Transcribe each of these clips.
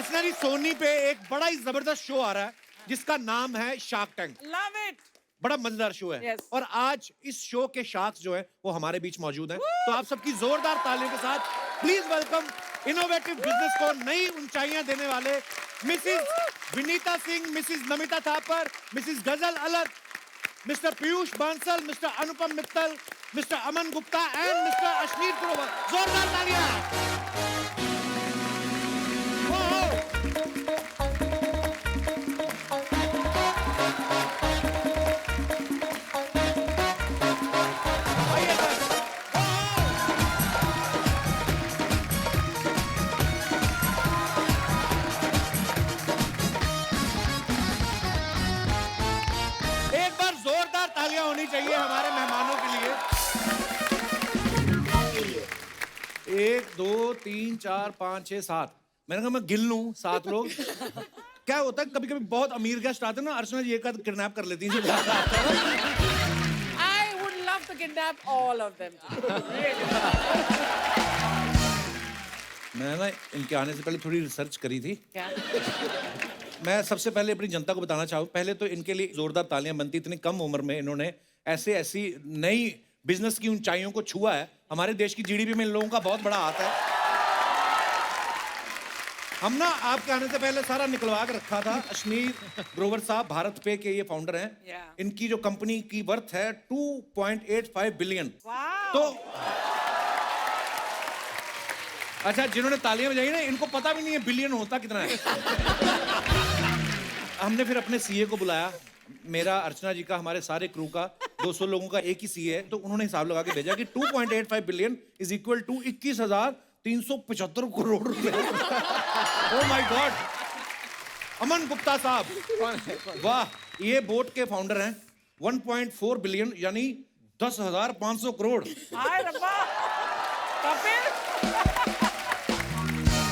अर्चना जी, सोनी पे एक बड़ा ही जबरदस्त शो आ रहा है जिसका नाम है शार्क टैंक। Love it. बड़ा मजेदार शो है। Yes. और आज इस शो के शार्क्स जो है वो हमारे बीच मौजूद हैं। तो आप सबकी जोरदार तालियों के साथ प्लीज वेलकम इनोवेटिव बिजनेस को नई ऊंचाइयां देने वाले Mrs Vinita Singh, Mrs Namita Thapar, Mrs गजल अलग, mister Piyush Bansal, mister Anupam Mittal, mister Aman Gupta and mister Ashneer Grover. जोरदार तालियां। एक बार जोरदार तालियां होनी चाहिए हमारे मेहमानों के लिए। 1 2 3 4 5 6 7। मैंने कहा मैं गिन लूं 7 लोग। क्या होता है कभी कभी बहुत अमीर गेस्ट आते हैं ना, अर्चना जी एक आध किडनैप कर लेती हैं। I would love to kidnap all of them. मैंने ना इनके आने से पहले थोड़ी रिसर्च करी थी। क्या? मैं सबसे पहले अपनी जनता को बताना चाहूँ, पहले तो इनके लिए जोरदार तालियां बनती। इतनी कम उम्र में इन्होंने ऐसी नई बिजनेस की ऊंचाइयों को छुआ है। हमारे देश की जीडीपी में इन लोगों का बहुत बड़ा हाथ है। हम ना आपके आने से पहले सारा निकलवा के रखा था। अश्नीर ग्रोवर साहब भारत पे के ये फाउंडर हैं। Yeah. इनकी जो कंपनी की वर्थ है 2.85 बिलियन। Wow. तो अच्छा, जिन्होंने तालियां बजाई ना इनको पता भी नहीं है बिलियन होता कितना है। हमने फिर अपने सीए को बुलाया, मेरा, अर्चना जी का, हमारे सारे क्रू का, 200 लोगों का एक ही सीए है। तो उन्होंने हिसाब लगा के भेजा कि 2.85 billion is equal to 21,375 crore रुपए। Oh my god. Aman Gupta sahab, वाह, ये बोट के फाउंडर हैं। 1.4 बिलियन यानी 10,500 करोड़। हाय रब्बा। कपिल।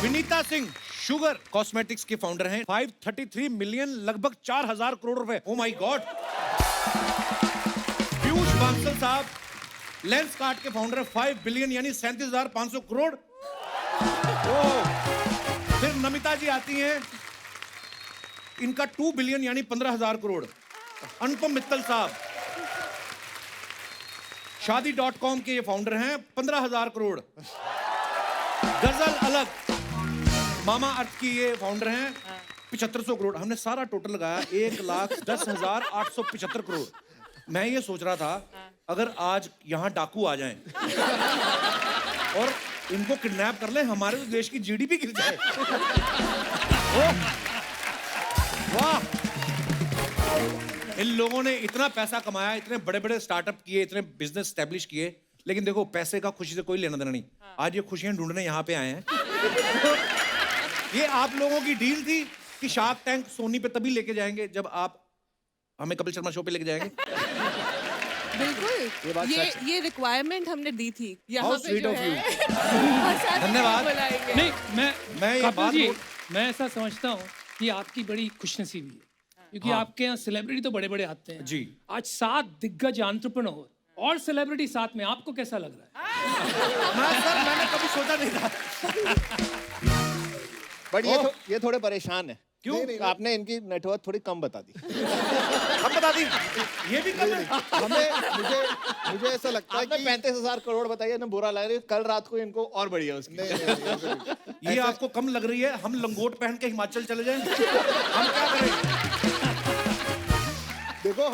विनीता सिंह शुगर कॉस्मेटिक्स के फाउंडर हैं। 533 मिलियन, लगभग 4,000 करोड़ रुपए। Oh my God. Piyush Bansal साहब लेंस कार्ट के फाउंडर हैं। 5 बिलियन यानी 37,500 करोड़। ओह। फिर नमिता जी आती हैं, इनका 2 बिलियन यानी 15,000 करोड़। अनुपम मित्तल साहब शादी.com के ये फाउंडर हैं। 15,000 करोड़। गजल अलग मामा अर्थ की ये फाउंडर हैं। 7500 करोड़। हमने सारा टोटल लगाया 1,10,875 करोड़। मैं ये सोच रहा था अगर आज यहाँ डाकू आ जाएं और इनको किडनैप कर लें, हमारे तो देश की जीडीपी गिर जाए। ओह, वाह। इन लोगों ने इतना पैसा कमाया, इतने बड़े बड़े स्टार्टअप किए, इतने बिजनेस स्टैब्लिश किए, लेकिन देखो पैसे का खुशी से कोई लेना देना नहीं। आज ये खुशियां ढूंढने यहाँ पे आए हैं। ये आप लोगों की डील थी कि शार्क टैंक सोनी पे तभी लेके जाएंगे जब आप हमें कपिल शर्मा शो पे लेके जाएंगे। बिल्कुल, ये रिक्वायरमेंट हमने दी थी। यहाँ How पे sweet जो of है you. धन्यवाद। बुलाएंगे। नहीं, मैं ये कपिल बात जी, बोल- मैं ऐसा समझता हूँ कि आपकी बड़ी खुशनसीबी है, क्योंकि हाँ। आपके यहाँ सेलिब्रिटी तो बड़े बड़े आते हैं जी। आज 7 दिग्गज एंटरप्रेन्योर और सेलिब्रिटी साथ में, आपको कैसा लग रहा है? सर मैंने कभी सोचा नहीं था। बट ये थोड़े परेशान है। क्यों? आपने इनकी नेटवर्क थोड़ी कम बता दी। हम बता दी, ये भी कम है। मुझे ऐसा लगता है कि 35,000 करोड़ बताइए ना, बुरा लग रहा है। कल रात को इनको और बढ़िया उसकी। ये आपको कम लग रही है? हम लंगोट पहन के हिमाचल चले जाएं? हम क्या करें? देखो,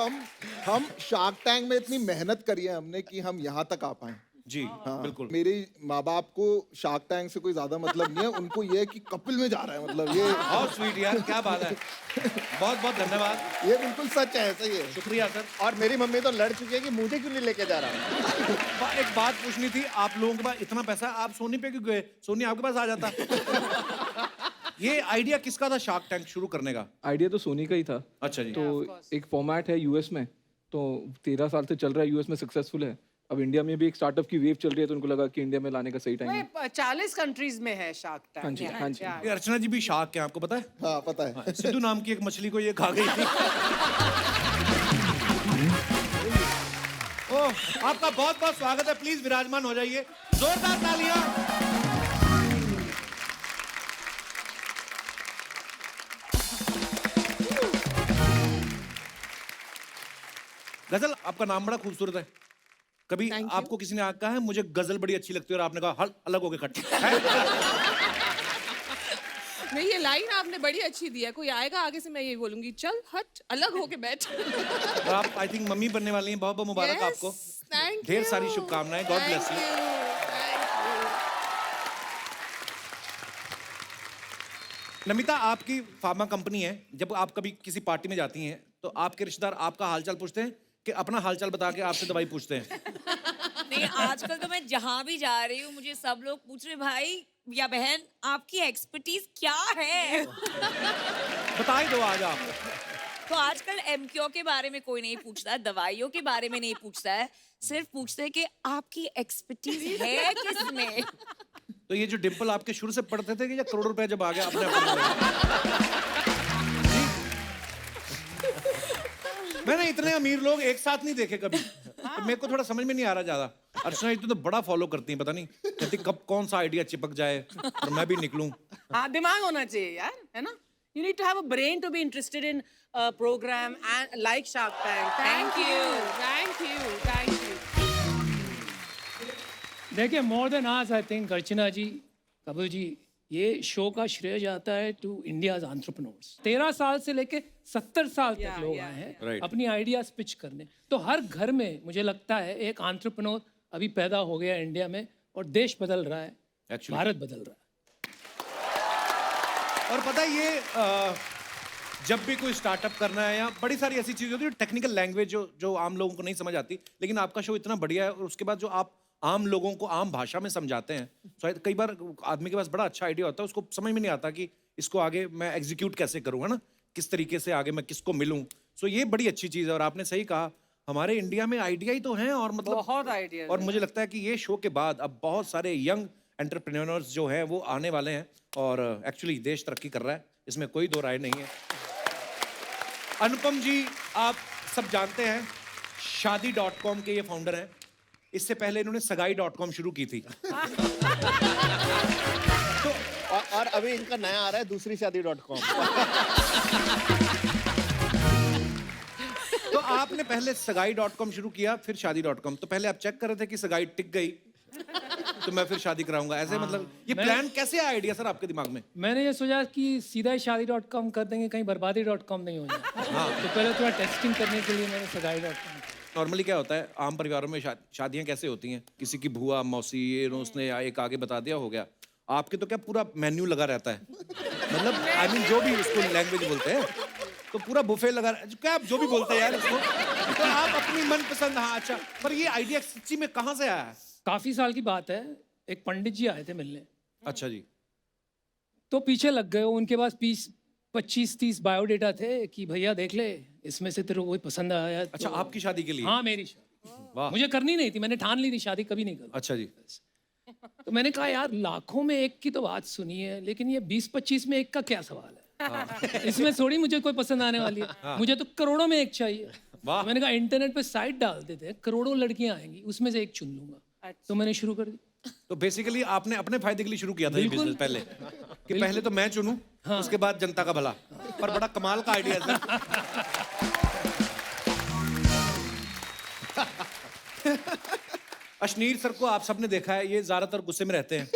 हम शार्क टैंक में इतनी मेहनत करी है हमने कि हम यहाँ तक आ पाए। जी हाँ, बिल्कुल। मेरे माँ बाप को शार्क टैंक से कोई ज्यादा मतलब नहीं है। उनको ये है कि कपिल में जा रहा है, मतलब ये बहुत स्वीट यार, क्या बात है। बहुत बहुत धन्यवाद, ये बिल्कुल सच है, ऐसा ही है। शुक्रिया सर। और मेरी मम्मी तो लड़ चुकी है कि मुझे क्यों नहीं लेके जा रहा। एक बात पूछनी थी, आप लोगों के पास इतना पैसा है, आप सोनी पे क्यों गए? सोनी आपके पास आ जाता। ये आइडिया किसका था शार्क टैंक शुरू करने का? आइडिया तो सोनी का ही था। अच्छा जी। तो एक फॉर्मेट है यूएस में, तो 13 साल से चल रहा है, यूएस में सक्सेसफुल है। अब इंडिया में भी एक स्टार्टअप की वेव चल रही है, तो उनको लगा कि इंडिया में लाने का सही टाइम है। 40 कंट्रीज में है शार्क टैंक। हाँ जी, हाँ जी। ये अर्चना जी भी शार्क है, आपको पता है? हाँ, पता है। सिद्धू नाम की एक मछली को ये खा गई थी। ओह, आपका बहुत बहुत स्वागत है। प्लीज विराजमान हो जाइए। जोरदार तालियां। गजल, आपका नाम बड़ा खूबसूरत है। कभी Thank you. आपको किसी ने कहा है मुझे गजल बड़ी अच्छी लगती है और आपने कहा हल अलग हो गए खट है? नहीं, ये लाइन आपने बड़ी अच्छी दी है। कोई आएगा आगे से मैं यही बोलूंगी, चल हट, अलग होके बैठ। और आप आई थिंक मम्मी बनने वाली हैं, बहुत बहुत मुबारक आपको। Thank you. ढेर सारी शुभकामनाएं, गॉड ब्लेस यू। नमिता, आपकी फार्मा कंपनी है, जब आप कभी किसी पार्टी में जाती हैं तो आपके रिश्तेदार आपका हालचाल पूछते हैं कि अपना हालचाल बता के आपसे दवाई पूछते हैं? नहीं, आजकल तो मैं जहाँ भी जा रही हूँ मुझे सब लोग पूछ रहे भाई या बहन आपकी एक्सपर्टीज क्या है। बता ही दो आज आप। तो आजकल एमक्यू के बारे में कोई नहीं पूछता है, दवाइयों के बारे में नहीं पूछता है, सिर्फ पूछते हैं कि आपकी एक्सपर्टीज है किसमें। तो ये जो डिंपल आपके शुरू से पड़ते थे कि या करोड़ रुपए जब आ गया अपने आप? मैंने इतने अमीर लोग एक साथ नहीं देखे कभी, तो मेरे को थोड़ा समझ में नहीं आ रहा ज्यादा। अर्चना जी तो बड़ा फॉलो करती हैं, पता नहीं कहती कब कौन सा आइडिया चिपक जाए और मैं भी निकलूं। हाँ, दिमाग होना चाहिए यार, है ना? You need to have a brain to be interested in a program and like Shark Tank. Thank you, thank you, thank you. देखिए, मोर देन आज आई थिंक अर्चना जी, कपिल जी, ये शो का श्रेय जाता है टू इंडियाज एंटरप्रेन्योर्स। 13 साल से लेके 70 साल तक लोग आए हैं Right. अपनी आइडियाज पिच करने। तो हर घर में मुझे लगता है एक एंटरप्रेन्योर अभी पैदा हो गया इंडिया में, और देश बदल रहा है, Actually. भारत बदल रहा है। और पता है ये जब भी कोई स्टार्टअप करना है या बड़ी सारी ऐसी चीजें होती है, टेक्निकल लैंग्वेज जो आम लोगों को नहीं समझ आती, लेकिन आपका शो इतना बढ़िया है और उसके बाद जो आप आम लोगों को आम भाषा में समझाते हैं, शायद कई बार आदमी के पास बड़ा अच्छा आइडिया होता है, उसको समझ में नहीं आता कि इसको आगे मैं एग्जीक्यूट कैसे करूँ, है ना, किस तरीके से आगे मैं किसको मिलूं। सो ये बड़ी अच्छी चीज़ है और आपने सही कहा, हमारे इंडिया में आइडिया ही तो हैं और मतलब बहुत आइडिया। और मुझे लगता है कि ये शो के बाद अब बहुत सारे यंग एंटरप्रेन्योर्स जो हैं वो आने वाले हैं और एक्चुअली देश तरक्की कर रहा है, इसमें कोई दो राय नहीं है। अनुपम जी, आप सब जानते हैं शादी.com के ये फाउंडर हैं। इससे पहले इन्होंने सगाई.com शुरू की थी। और अभी इनका नया आ रहा है दूसरी शादी.com। तो आपने पहले सगाई.com शुरू किया, फिर शादी.com। तो पहले आप चेक कर रहे थे कि सगाई टिक गई तो मैं फिर शादी कराऊंगा, ऐसे मतलब ये प्लान कैसे आया आइडिया सर आपके दिमाग में? मैंने ये सोचा कि सीधा ही शादी.com कर देंगे, कहीं बर्बादी.com नहीं हो जाए। तो पहले थोड़ा टेस्टिंग करने के लिए मैंने सगाई.com। नॉर्मली क्या होता है आम परिवारों में शादियां कैसे होती हैं, किसी की बुआ मौसी ये उसने एक आगे बता दिया हो गया। आपके तो क्या पूरा मेन्यू लगा रहता है, मतलब आई मीन जो भी उसको लैंग्वेज बोलते हैं तो पूरा बुफे लगा, क्या आप जो भी बोलते हैं यार इसको, तो आप अपनी मनपसंद। हाँ अच्छा, पर ये आइडिया सच्ची में कहाँ से आया है? काफी साल की बात है, एक पंडित जी आए थे मिलने, अच्छा जी। तो पीछे लग गए। उनके पास 25-30 बायोडेटा थे कि भैया देख ले, इसमें से तेरे को कोई पसंद आया। अच्छा, तो, आपकी शादी के लिए? हाँ, मेरी शादी। वाह। मुझे करनी नहीं थी, मैंने ठान ली थी शादी कभी नहीं करूँ। अच्छा जी। तो मैंने कहा यार लाखों में एक की तो बात सुनी है, लेकिन ये 20-25 में एक का क्या सवाल है? इसमें थोड़ी मुझे कोई पसंद आने वाली है, मुझे तो करोड़ों में एक चाहिए। वाह। तो मैंने कहा इंटरनेट पे साइट डाल देते हैं, करोड़ों लड़कियां आएंगी, उसमें से एक चुन लूंगा। तो मैंने शुरू कर दी। तो बेसिकली आपने अपने फायदे के लिए शुरू किया था ये बिजनेस पहले, कि पहले तो मैं चुनूं, उसके बाद जनता का भला। पर बड़ा कमाल का आइडिया है सर। अशनीर सर को आप सबने देखा है, ये ज्यादातर गुस्से में रहते हैं।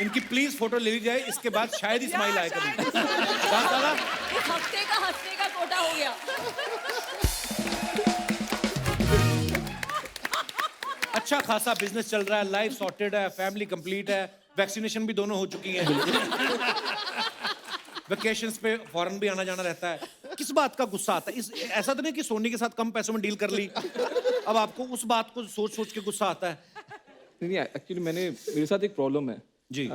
इनकी प्लीज फोटो ले ली जाए, इसके बाद शायद ही स्माइल आए कभी। इस हफ्ते का हंसने का कोटा हो गया। अच्छा खासा बिजनेस चल रहा है, लाइफ सॉर्टेड है, फैमिली कंप्लीट है, वैक्सीनेशन भी दोनों हो चुकी हैं। वेकेशंस पे फॉरेन भी आना जाना रहता है। किस बात का गुस्सा आता है? ऐसा तो नहीं कि सोनी के साथ कम पैसों में डील कर ली, अब आपको उस बात को सोच सोच के गुस्सा आता है? नहीं, एक्चुअली मेरे साथ एक प्रॉब्लम है जी।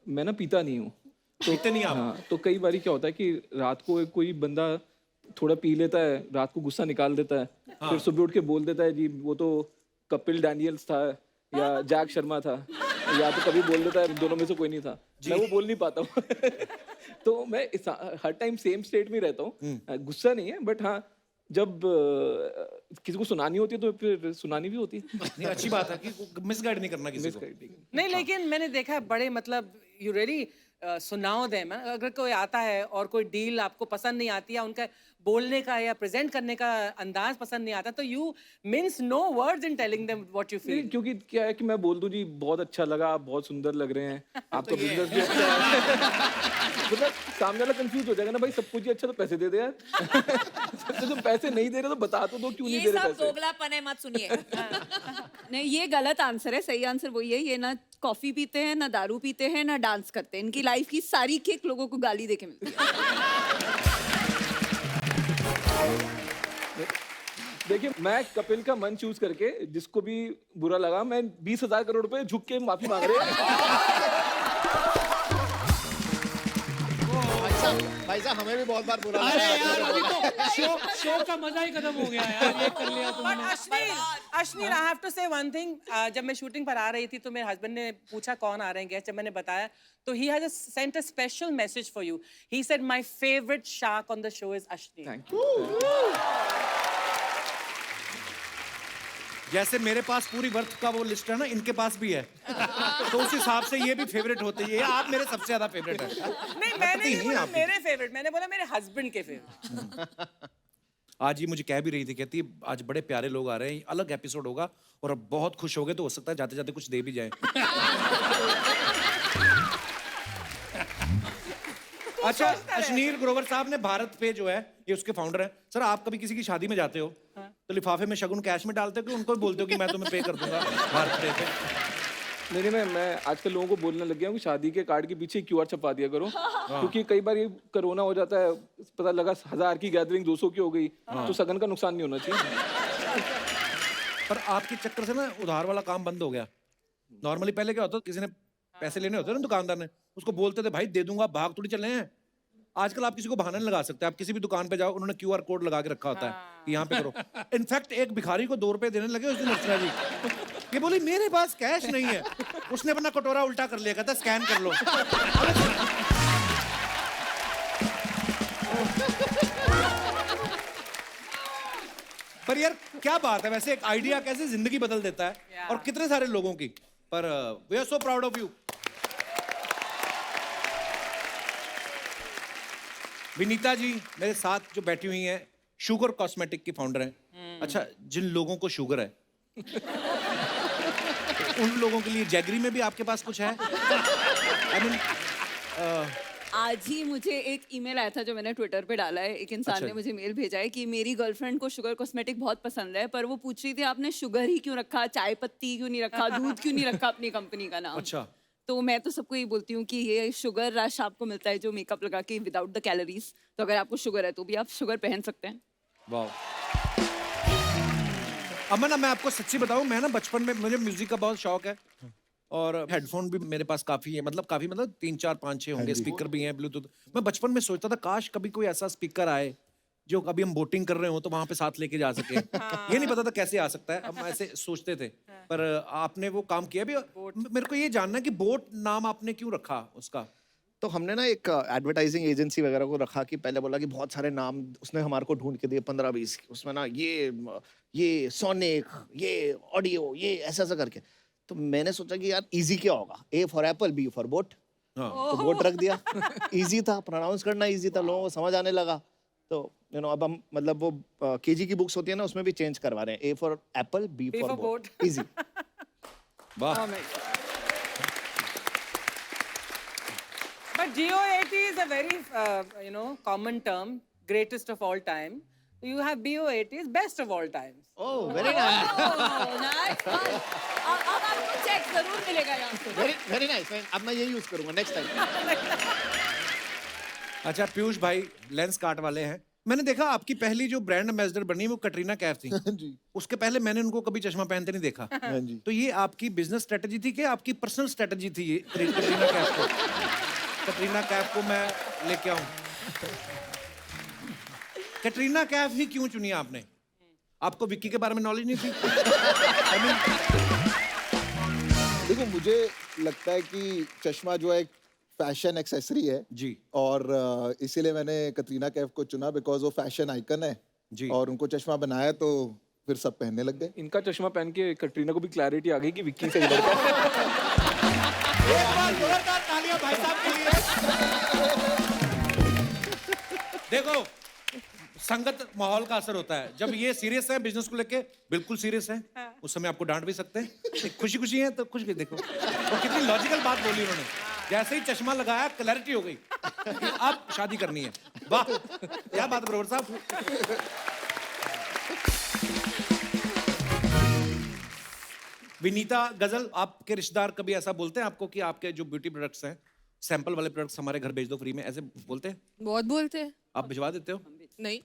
मैं ना पीता नहीं हूँ, तो पीते नहीं आप? हाँ, तो कई बार क्या होता है कि रात को कोई बंदा थोड़ा पी लेता है, रात को गुस्सा निकाल देता है, फिर सुबह उठ के बोल देता है जी वो तो कपिल डैनियल्स था या जैक शर्मा था, या तो कभी बोल देता है दोनों में से कोई नहीं था। मैं वो बोल नहीं पाता हूँ। तो मैं हर टाइम सेम स्टेट में रहता हूँ। गुस्सा नहीं है, बट हाँ जब किसी को सुनानी होती है तो फिर सुनानी भी होती है। नहीं, अच्छी बात है कि मिसगाइड नहीं करना किसी को। नहीं, लेकिन मैंने देखा है बड़े मतलब you really So now them, अगर कोई आता है और कोई डील आपको पसंद नहीं आती है, उनका बोलने का या प्रेजेंट करने का अंदाज पसंद नहीं आता, तो you mince no words in telling them what you feel. नहीं, क्योंकि क्या है कि मैं बोल दूं जी बहुत अच्छा लगा, आप बहुत सुंदर लग रहे हैं, आपका बिजनेस भी अच्छा है। मतलब सामने वाला कंफ्यूज हो जाएगा ना, भाई सब कुछ ही अच्छा तो पैसे दे दे यार। तो तुम पैसे नहीं दे रहे तो बता तो दो क्यों नहीं दे ये रहे सब पैसे। दोगलापन है, मत सुनिए। नहीं, ये गलत आंसर है। सही आंसर वही है, ये ना कॉफी पीते हैं, ना दारू पीते हैं, ना डांस करते हैं। इनकी लाइफ की सारी किक लोगों को गाली देके मिलती है। देखिए, मैं कपिल का मन चूज करके जिसको भी बुरा लगा, मैं 20,000 करोड़ रुपए झुक के माफी मांग रहे हैं। भाई साहब हमें भी बहुत बार बुरा अरे लगा। यार अभी तो शो का मजा ही खत्म हो गया यार, ये कर लिया But तुमने। Ashneer, I have to say one thing. जब मैं शूटिंग पर आ रही थी तो मेरे हस्बैंड ने पूछा कौन आ रहे हैं गेस्ट, जब मैंने बताया तो he has sent a special message for you. He said my favorite shark on the show is Ashneer. Thank you. जैसे मेरे पास पूरी वर्थ का वो लिस्ट है ना, इनके पास भी है। तो उस हिसाब से ये भी फेवरेट होते हैं। ये आप मेरे सबसे ज्यादा फेवरेट है। नहीं, मैंने नहीं बोला मेरे फेवरेट, मैंने बोला मेरे हस्बैंड के फेवरेट। आज ये मुझे कह भी रही थी, कहती है आज बड़े प्यारे लोग आ रहे हैं, अलग एपिसोड होगा और अब बहुत खुश हो गए तो हो सकता है जाते जाते कुछ दे भी जाए। अच्छा, अशनीर ग्रोवर साहब ने भारत पे जो है, ये उसके फाउंडर हैं। सर, आप कभी किसी की शादी में जाते हो तो लिफाफे में शगुन कैश में डालते हो कि उनको भी बोलते हो कि मैं तुम्हें पे कर दूंगा भारत पे पे? नहीं, मैं आजकल लोगों को बोलने लग गया हूँ कि शादी के कार्ड के पीछे QR छपा दिया करो, क्योंकि कई बार ये कोरोना हो जाता है, पता लगा 1000 की गैदरिंग 200 की हो गई, तो सगन का नुकसान नहीं होना चाहिए। पर आपके चक्कर से ना उधार वाला काम बंद हो गया। नॉर्मली पहले क्या होता, किसी ने पैसे लेने होते ना दुकानदार ने, उसको बोलते थे भाई दे दूंगा, भाग थोड़ी चले हैं। आजकल आप किसी को बहाना नहीं लगा सकते। आप किसी भी दुकान पे जाओ, उन्होंने QR कोड लगा के रखा होता है कि यहाँ पे करो। इनफैक्ट एक भिखारी को 2 रुपए देने लगे उस दिन अर्चना जी, ये बोली मेरे पास कैश नहीं है, उसने अपना कटोरा उल्टा कर लिया, कहता स्कैन कर लो। पर यार क्या बात है, वैसे एक आइडिया कैसे जिंदगी बदल देता है और कितने सारे लोगों की। पर we are so proud of you. Vinita ji मेरे साथ जो बैठी हुई हैं, शुगर कॉस्मेटिक की फाउंडर हैं। अच्छा, जिन लोगों को शुगर है तो उन लोगों के लिए जैगरी में भी आपके पास कुछ है? I mean, आज ही मुझे एक ईमेल आया था जो मैंने ट्विटर पे डाला है। एक इंसान अच्छा। ने मुझे मेल भेजा है कि मेरी गर्लफ्रेंड को शुगर कॉस्मेटिक बहुत पसंद है, पर वो पूछ रही थी आपने शुगर ही क्यों रखा, चाय पत्ती क्यों नहीं रखा, दूध क्यों नहीं रखा अपनी कंपनी का नाम। अच्छा, तो मैं तो सबको यही बोलती हूँ कि ये शुगर रश आपको मिलता है जो मेकअप लगा के विदाउट द कैलोरीज। तो अगर आपको शुगर है तो भी आप शुगर पहन सकते हैं। वाह। अमन, मैं आपको सच्ची बताऊं, मैं ना बचपन में मुझे म्यूजिक का बहुत शौक है और हेडफोन भी मेरे पास काफी है, मतलब 3, 4, 5, 6 होंगे, स्पीकर भी हैं, ब्लूटूथ। मैं बचपन में सोचता था काश कभी कोई ऐसा स्पीकर आए जो कभी हम बोटिंग कर रहे हो तो वहां पे साथ लेके जा सके। ये नहीं पता था कैसे आ सकता है, अब ऐसे सोचते थे। पर आपने वो काम किया भी। मेरे को ये जानना है कि बोट नाम आपने क्यों रखा उसका? तो हमने ना एक एडवर्टाइजिंग एजेंसी वगैरह को रखा कि पहले बोला कि बहुत सारे नाम उसने हमारे को ढूंढ के दिए 15-20, उसमें ना ये सोनिक, ये ऑडियो, ये ऐसा ऐसा करके। तो मैंने सोचा कि यार इजी क्या होगा, A for Apple, B for boat. तो बोट रख दिया। इजी था, प्रोनाउंस करना इजी था, लोगों को समझ आने लगा। तो अब हम मतलब वो KG की बुक्स होती है ना, उसमें भी चेंज करवा रहे हैं, A for Apple, B for boat, easy. वाह। But GOAT is a very, common term, greatest of all time. You have BOAT is best of all times. Oh very nice, अब आपको चेक जरूर मिलेगा यहाँ से। Very nice. अब मैं ये यूज करूंगा नेक्स्ट टाइम। अच्छा, पीयूष भाई लेंस कार्ट वाले हैं। मैंने देखा आपकी पहली जो ब्रांड एम्बेसडर बनी वो कटरीना कैफ थी। जी। उसके पहले मैंने उनको कभी चश्मा पहनते नहीं देखा। हाँ जी। तो ये आपकी बिजनेस स्ट्रेटजी थी कि आपकी पर्सनल स्ट्रेटजी थी ये कटरीना कैफ को? कटरीना कैफ को मैं लेके आऊं। कटरीना कैफ ही क्यों चुनी आपने? आपको विक्की के बारे में नॉलेज नहीं थी? देखो, मुझे लगता है कि चश्मा जो है एक फैशन एक्सेसरी है जी। और इसीलिए मैंने कटरीना कैफ को चुना बिकॉज वो फैशन आइकन है जी। और उनको चश्मा बनाया तो फिर सब पहनने लग गए। इनका चश्मा पहन के कटरीना को भी क्लैरिटी आ गई कि विक्की से ही लड़का है। एक बार जोरदार तालियां भाई साहब के लिए। देखो संगत माहौल का असर होता है। जब ये सीरियस है बिजनेस को लेके, बिल्कुल सीरियस है, उस समय आपको डांट भी सकते हैं। खुशी खुशी है तो खुश भी। देखो और कितनी लॉजिकल बात बोली उन्होंने। जैसे ही चश्मा लगाया क्लैरिटी हो गई कि अब शादी करनी है। वाह क्या बात बरोबर साहब। विनीता गजल, आपके रिश्तेदार कभी ऐसा बोलते हैं आपको कि आपके जो ब्यूटी प्रोडक्ट्स हैं, सैंपल वाले प्रोडक्ट्स हमारे घर भेज दो फ्री में, ऐसे बोलते हैं? बहुत बोलते हैं। आप भिजवा देते हो? नहीं,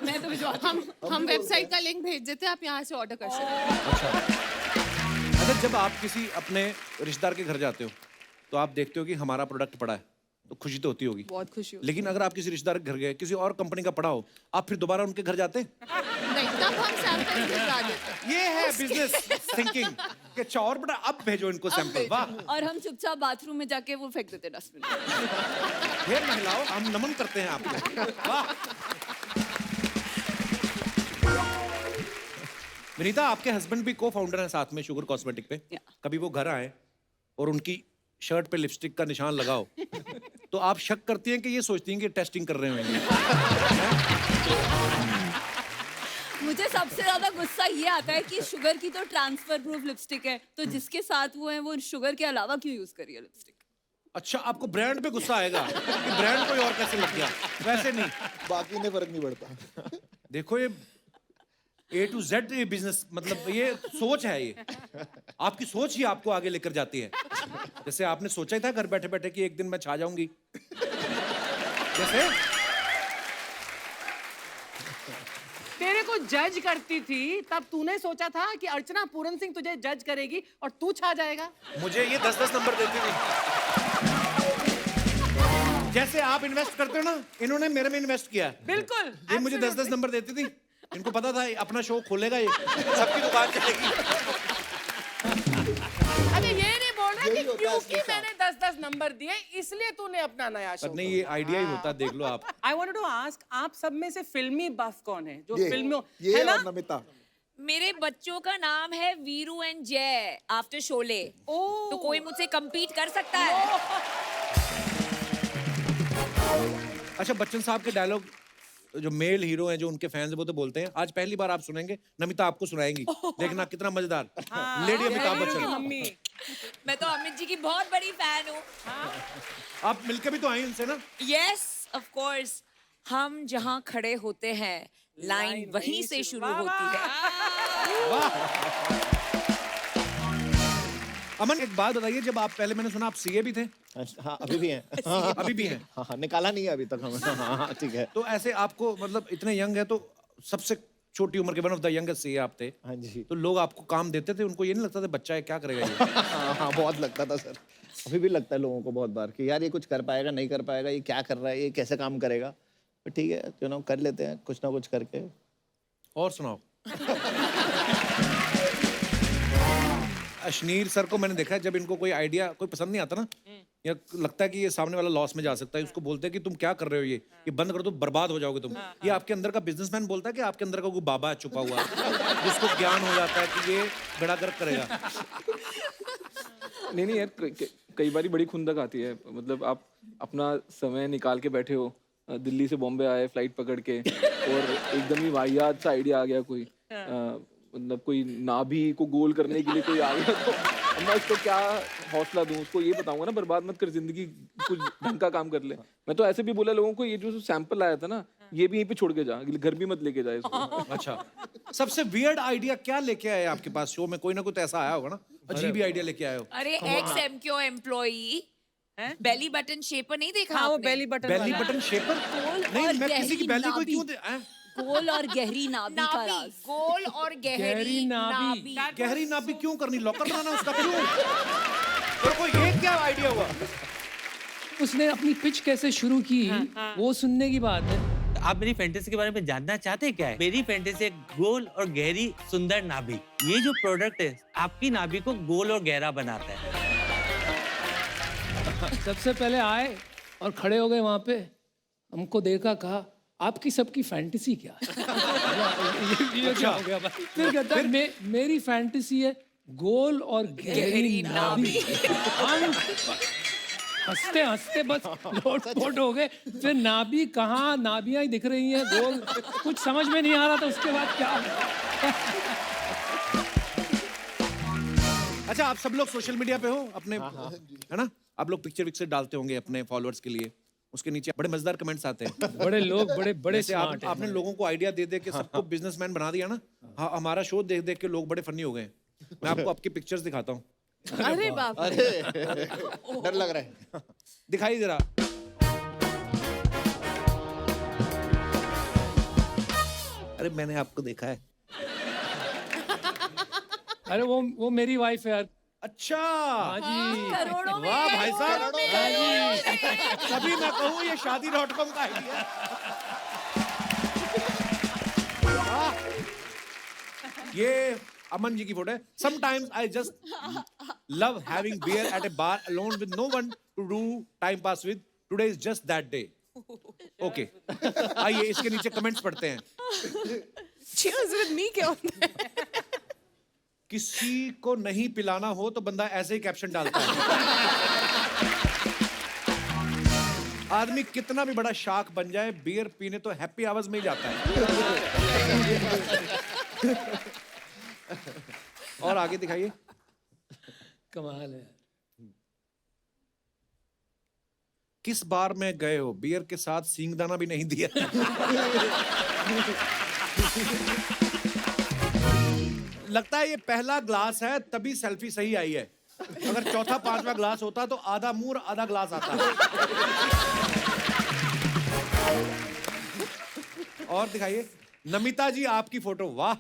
मैं तो भिजवाती हूँ। हम वेबसाइट का लिंक भेज देते हैं, आप यहाँ से ऑर्डर कर सकते हैं। अच्छा, जब आप किसी अपने रिश्तेदार के घर जाते हो तो आप देखते हो कि हमारा प्रोडक्ट पड़ा है, तो खुशी तो होती होगी। बहुत खुशी होती लेकिन अगर आप किसी रिश्तेदार के घर गए, किसी और कंपनी का पड़ा हो, आप फिर दोबारा उनके घर जाते? नहीं, तब हम सैंपल भिजवा देते हैं। ये है बिजनेस थिंकिंग कि अच्छा और बड़ा, अब भेजो इनको सैंपल। वाह, और हम चुपचाप बाथरूम में जाके वो फेंक देते डस्टबिन में। ये महिलाओं हम नमन करते हैं आपको। वाह। विनीता, आपके हस्बैंड भी को फाउंडर हैं साथ में शुगर कॉस्मेटिक पे। कभी वो घर आए और उनकी शर्ट पे लिपस्टिक का निशान लगाओ तो आप शक करती हैं कि ये सोचती हैं कि टेस्टिंग कर रहे होंगे? मुझे सबसे ज्यादा गुस्सा ये आता है कि शुगर की तो ट्रांसफर प्रूफ लिपस्टिक है, तो जिसके साथ वो है वो शुगर के अलावा क्यों यूज करी है लिपस्टिक? अच्छा, आपको ब्रांड पे गुस्सा आएगा कि ब्रांड कोई और कैसे लग गया, वैसे नहीं। बाकी ने फर्क नहीं पड़ता। देखो ये A to Z ये बिजनेस, मतलब ये सोच है। ये आपकी सोच ही आपको आगे लेकर जाती है। जैसे आपने सोचा ही था घर बैठे बैठे कि एक दिन मैं छा जाऊंगी। जैसे तेरे को जज करती थी तब तूने सोचा था कि अर्चना पूरन सिंह तुझे जज करेगी और तू छा जाएगा। मुझे ये 10-10 नंबर देती थी। जैसे आप इन्वेस्ट करते हो ना, इन्होंने मेरे में इन्वेस्ट किया। बिल्कुल, ये मुझे 10-10 नंबर देती थी। इनको पता था अपना शो खोलेगा, ये सबकी दुकान चलेगी। अबे ये नहीं बोल रहा कि यही होता है क्योंकि इसके मैंने 10-10 नंबर दिए इसलिए तूने अपना नया शो। पर नहीं, ये आइडिया ही होता, देख लो आप। आई वांटेड टू आस्क, आप सब में से फिल्मी बफ कौन है जो ये फिल्मों ये है ना? और नमिता। मेरे बच्चों का नाम है वीरू एंड जय आफ्टर शोले। तो कोई मुझसे compete कर सकता है? अच्छा, बच्चन साहब के डायलॉग जो मेल हीरो हैं, जो उनके फैंस हैं, वो तो बोलते हैं। आज पहली बार आप सुनेंगे, नमिता आपको सुनाएंगी, देखना कितना मजेदार। लेडी अमिताभ बच्चन। मम्मी, मैं तो अमित जी की बहुत बड़ी फैन हूँ। आप मिलकर भी तो आई उनसे ना? यस ऑफ कोर्स, हम जहाँ खड़े होते हैं लाइन वहीं से शुरू होती है। अमन, एक बात बताइए, जब आप पहले, मैंने सुना आप सीए भी थे? हाँ, अभी भी हैं। हाँ, अभी भी हैं? हाँ हाँ, निकाला नहीं है अभी तक हमें। हाँ हाँ, ठीक है। तो ऐसे आपको, मतलब इतने यंग है तो सबसे छोटी उम्र के one of the youngest CA आप थे। हाँ जी। तो लोग आपको काम देते थे, उनको ये नहीं लगता था बच्चा है क्या करेगा ये? हाँ हाँ, बहुत लगता था सर। अभी भी लगता है लोगों को बहुत बार कि यार ये कुछ कर पाएगा, नहीं कर पाएगा, ये क्या कर रहा है, ये कैसे काम करेगा। तो ठीक है, कर लेते हैं कुछ ना कुछ करके। और सुनाओ। अशनीर सर को मैंने देखा है, जब इनको कोई आइडिया कोई पसंद नहीं आता ना, या लगता है कि ये सामने वाला लॉस में जा सकता है, उसको बोलते हैं कि तुम क्या कर रहे हो, ये बंद कर दो, बर्बाद हो जाओगे तुम। ये आपके अंदर का बिजनेसमैन बोलता है कि आपके अंदर का कोई बाबा है छुपा हुआ, जिसको ज्ञान हो जाता है कि ये बड़ा गर्क करेगा? नहीं यार, कई बार बड़ी खुंदक आती है। मतलब आप अपना समय निकाल के बैठे हो, दिल्ली से बॉम्बे आए फ्लाइट पकड़ के, और एकदम ही वाहियात सा आइडिया आ गया कोई, मतलब कोई नाभि को गोल करने के लिए कोई आ गया, तो अब मैं उसको क्या हौसला दूं? उसको ये बताऊंगा ना, बर्बाद मत कर जिंदगी, कुछ ढंग का काम कर ले। मैं तो ऐसे भी बोला लोगों को, ये जो सैंपल आया था ना, ये भी यहीं पे छोड़ के जा, घर भी मत लेके जाए इसको। अच्छा, सबसे वियर्ड आइडिया क्या लेके आए आपके पास शो में? कोई ना कोई तो ऐसा आया होगा ना, अजीब ही आइडिया लेके आए हो। अरे x MQ employee belly button shaper नहीं देखा हाँ वो आपने? बेली बटन बेली वाला। Button shaper? नहीं, और मैं किसी की गहरी बेली को नाभि। क्यों दे? गोल और गहरी नाभि का नाभि, राज। गोल और गहरी नाभि। गहरी नाभि क्यों करनी? लॉकर बनाना उसका क्यों? तेरे को ये क्या आइडिया हुआ? उसने अपनी पिच कैसे शुरू की वो सुनने की बात है। आप मेरी फैंटेसी के बारे में जानना चाहते हैं क्या है? मेरी फैंटेसी है गोल और गहरी सुंदर नाभि। ये जो प्रोडक्ट है आपकी नाभि को गोल और गहरा बनाता है। सबसे पहले आए और खड़े हो गए वहां पे, हमको देखा, कहा आपकी सबकी फैंटेसी क्या है? ये क्या हो गया भाई? फिर कहता है मेरी फैंटेसी है गोल और गहरी नाभि। हंसते हंसते बस लोटपोट हो गए। फिर नाभि कहाँ, नाभियां ही दिख रही हैं गोल, कुछ समझ में नहीं आ रहा था उसके बाद क्या। अच्छा, आप सब लोग सोशल मीडिया पे हो अपने, है ना? आप लोग पिक्चर विक्चर डालते होंगे अपने फॉलोअर्स के लिए, उसके नीचे बड़े मजेदार कमेंट्स आते हैं। बड़े लोग बड़े जैसे स्मार्ट हैं। आपने लोगों को आइडिया दे दे के सबको बिजनेसमैन बना दिया ना। हाँ, हमारा शो देख देख के लोग बड़े फनी हो गए। मैं आपको आपकी पिक्चर्स दिखाता हूँ, अरे बाप रे। अरे डर लग रहा है। दिखाइए जरा। अरे मैंने आपको देखा है। अरे वो मेरी वाइफ है यार। अच्छा, हाँ जी। करोड़ों में वाह भाई साहब, हाँ जी। तभी मैं कहूँ ये शादी.com का आइडिया। ये अमन जी की फोटो है। Sometimes I just love having beer at a bar alone with no one to do time pass with. Today is just that day. Okay. आइए इसके नीचे कमेंट्स पढ़ते हैं। Cheers with me क्या होता है? किसी को नहीं पिलाना हो तो बंदा ऐसे ही कैप्शन डालता है। आदमी कितना भी बड़ा शार्क बन जाए, बियर पीने तो हैप्पी आवर्स में ही जाता है। और आगे दिखाइए। कमाल है। किस बार में गए हो, बियर के साथ सींगदाना भी नहीं दिया? लगता है ये पहला ग्लास है तभी सेल्फी सही आई है। अगर चौथा पांचवा ग्लास होता तो आधा मुंह और आधा ग्लास आता। और दिखाइए नमिता जी, आपकी फोटो। वाह,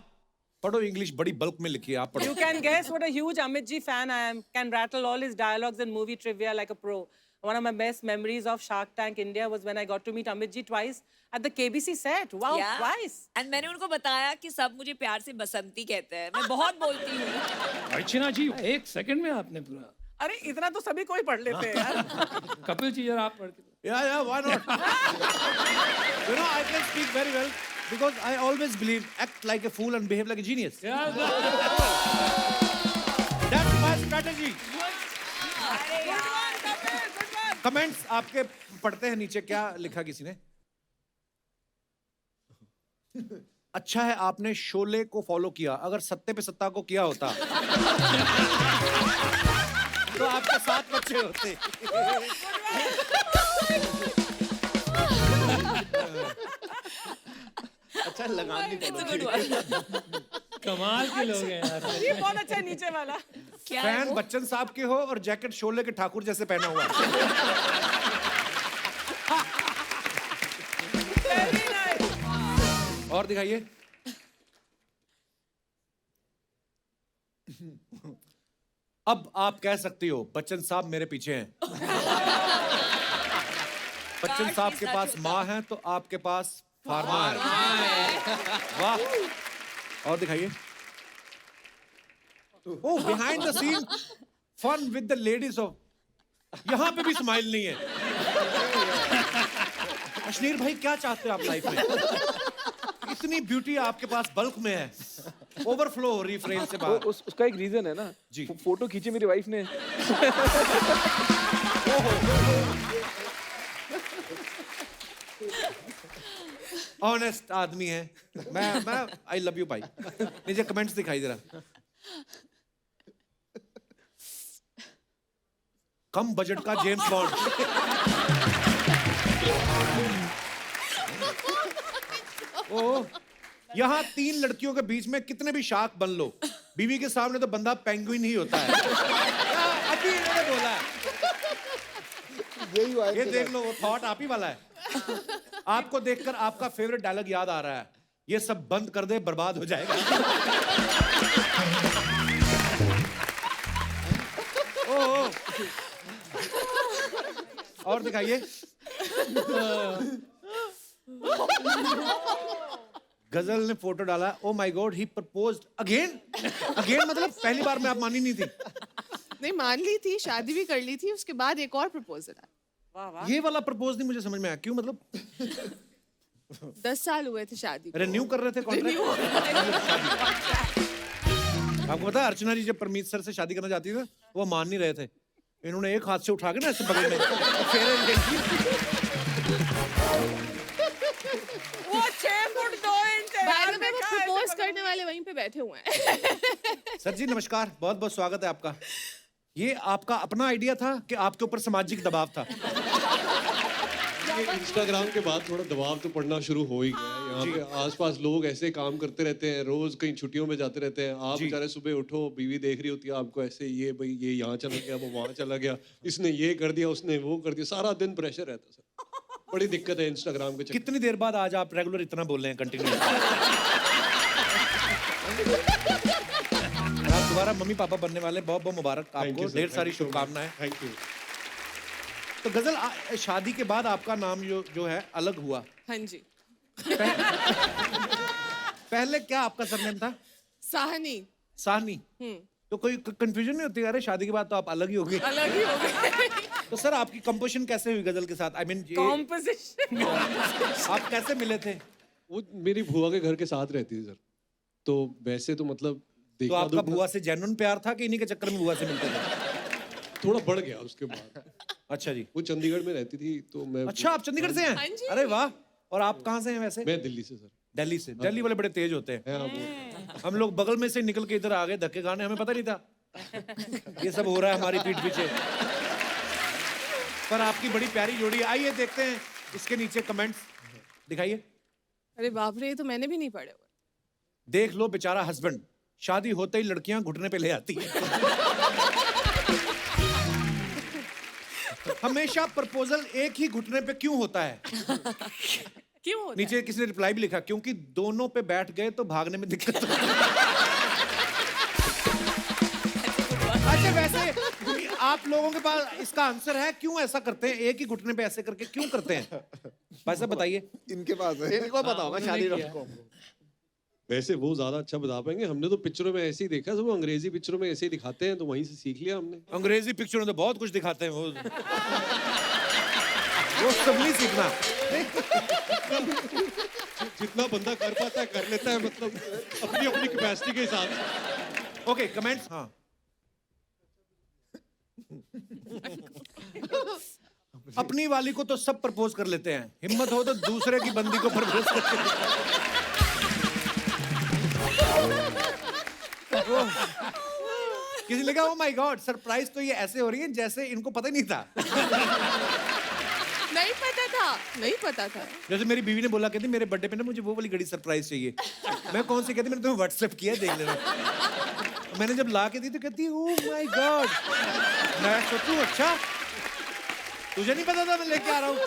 पढ़ो, इंग्लिश बड़ी बल्क में लिखी है, आप पढ़ो। You can guess what a huge Amit ji fan I am. Can rattle all his dialogues and movie trivia like a pro. One of my best memories of Shark Tank India was when I got to meet Amit ji twice at the KBC set. Wow, twice. And मैंने उनको बताया कि सब मुझे प्यार से बसंती कहते हैं। मैं बहुत बोलती हूँ। अर्चना जी, 1 सेकंड में आपने पूरा। अरे इतना तो सभी कोई पढ़ लेते हैं यार। कपिल जी जरा आप पढ़ के। Yeah, why not? You know, I can speak very well because I always believe act like a fool and behave like a genius. That's my strategy. Comments आपके पढ़ते हैं नीचे, क्या लिखा किसी ने? अच्छा है आपने शोले को फॉलो किया, अगर सत्ते पे सत्ता को किया होता तो आपके 7 बच्चे होते। अच्छा, लगान नहीं पड़ा। कमाल के लोग हैं यार। ये बहुत अच्छा है नीचे वाला। फैन बच्चन साहब के हो और जैकेट शोले के ठाकुर जैसे पहना हुआ है। Very nice. और दिखाइए। अब आप कह सकती हो बच्चन साहब मेरे पीछे हैं। बच्चन साहब के पास माँ है तो आपके पास फार्मा है। वाह। और दिखाइए। Oh, behind the scene fun with the ladies of, यहां पे भी स्माइल नहीं है। अश्नीर भाई, क्या चाहते हो आप लाइफ में? इतनी ब्यूटी आपके पास बल्क में है, ओवरफ्लो हो रही फ्रेम से बाहर। उसका एक रीजन है ना जी। फोटो खींची मेरी वाइफ ने। ऑनेस्ट आदमी है। मैं आई लव यू भाई। नीचे कमेंट्स दिखाई दे रहा। कम बजट का जेम्स बॉन्ड। ओ, यहाँ 3 लड़कियों के बीच में कितने भी शार्क बन लो, बीवी के सामने तो बंदा पेंगुइन ही होता है। अभी इन्होंने बोला है। यही हुआ है ये इसके देख साथ। लो, वो थॉट आप ही वाला है। आपको देखकर आपका फेवरेट डायलॉग याद आ रहा है, ये सब बंद कर दे बर्बाद हो जाएगा। ओ, और दिखाइए। गजल ने फोटो डाला, oh my God he proposed again. Again मतलब पहली बार में आप मानी नहीं थी? नहीं, मान ली थी, शादी भी कर ली थी, उसके बाद एक और प्रपोजल आया। वाह वाह। ये वाला प्रपोज नहीं मुझे समझ में आया, क्यों? मतलब 10 साल हुए थे शादी को। रिन्यू कर रहे थे कॉन्ट्रैक्ट? आपको पता है अर्चना जी जब परमीत सर से शादी करना चाहती थी वो मान नहीं रहे थे, इन्होंने एक हाथ से उठा के ना ऐसे बगल में फेरे लेंगी। वो 6 फुट 2 इंच है। बाद में वो प्रपोज करने वाले वहीं पे बैठे हुए हैं। सर जी नमस्कार, बहुत बहुत स्वागत है आपका। ये आपका अपना आइडिया था कि आपके ऊपर सामाजिक दबाव था? इंस्टाग्राम के बाद थोड़ा दबाव तो पड़ना शुरू हो ही गया है। यहाँ पे आसपास लोग ऐसे काम करते रहते हैं, रोज कहीं छुट्टियों में जाते रहते हैं। आप बेचारे सुबह उठो, बीवी देख रही होती है आपको ऐसे, ये भाई ये यहाँ चला गया, वो वहाँ चला गया, इसने ये कर दिया, उसने वो कर दिया, सारा दिन प्रेशर रहता है सर। बड़ी दिक्कत है इंस्टाग्राम के चक्कर। कितनी देर बाद आज आप रेगुलर इतना बोल रहे हैं कंटिन्यू? आप दोबारा मम्मी पापा बनने वाले, बहुत बहुत मुबारक आपको, ढेर सारी शुभकामनाएं। Thank you. तो गजल शादी के बाद आपका नाम जो है अलग हुआ। हाँ जी। पहले क्या आपका सरनेम था? साहनी। साहनी। तो कोई कंफ्यूजन नहीं होती? अरे शादी के बाद तो आप अलग ही हो गए। अलग ही हो गए। तो सर आपकी कंपोजिशन कैसे हुई गजल के साथ? I mean composition. आप कैसे मिले थे? वो मेरी बुआ के घर के साथ रहती थी सर, तो वैसे तो मतलब तो देखा आपका बुआ से जेन्युइन प्यार था कि इन्हीं के चक्कर में बुआ से मिलते थे? थोड़ा बढ़ गया उसके बाद। अच्छा जी। वो चंडीगढ़ में रहती थी तो मैं। अच्छा आप चंडीगढ़ से हाँ हैं? जी। अरे वाह। और आप कहाँ से हैं वैसे? मैं दिल्ली से सर। दिल्ली से। दिल्ली वाले बड़े तेज होते हैं। हम लोग बगल में से निकल के इधर आ गए धक्के खाने, हमें पता नहीं था ये सब हो रहा है हमारी पीठ पीछे। पर आपकी बड़ी प्यारी जोड़ी है। आइए देखते हैं इसके नीचे कमेंट्स दिखाइए। अरे बाप रे, ये तो मैंने भी नहीं पढ़े हुए। देख लो बेचारा हस्बैंड, शादी होते ही लड़कियां घुटने पे ले आती है। हमेशा प्रपोजल एक ही घुटने पे क्यों होता है? क्यों होता नीचे किसी ने रिप्लाई भी लिखा, क्योंकि दोनों पे बैठ गए तो भागने में दिक्कत होती है। अच्छा वैसे आप लोगों के पास इसका आंसर है क्यों ऐसा करते हैं? एक ही घुटने पे ऐसे करके क्यों करते हैं? भाई साहब बताइए। इनके पास है। इनको पता होगा शादी को। वैसे वो ज्यादा अच्छा बता पाएंगे, हमने तो पिक्चरों में ऐसे ही देखा, सब अंग्रेजी पिक्चरों में ऐसे ही दिखाते हैं तो वहीं से सीख लिया हमने। अंग्रेजी पिक्चरों में तो बहुत कुछ दिखाते हैं, वो सब नहीं सीखना। जितना बंदा कर पाता है कर लेता है, मतलब अपनी अपनी कैपेसिटी के हिसाब से। Okay comments. हाँ अपनी वाली को तो सब प्रपोज कर लेते हैं, हिम्मत हो तो दूसरे की बंदी को प्रपोज करते हैं। किसी ने कहा ओ माय गॉड, सरप्राइज तो ये ऐसे हो रही है जैसे इनको पता ही नहीं था। नहीं पता था, नहीं पता था। जैसे मेरी बीवी ने बोला, कहती मेरे बर्थडे पे ना मुझे वो वाली घड़ी सरप्राइज चाहिए। मैं कौन सी? कहती मैंने तुम्हें व्हाट्सएप किया, देख लेना। मैंने जब ला के दी तो कहती ओ माय गॉड। मैं सोचूं अच्छा तुझे नहीं पता था मैं लेके आ रहा हूँ।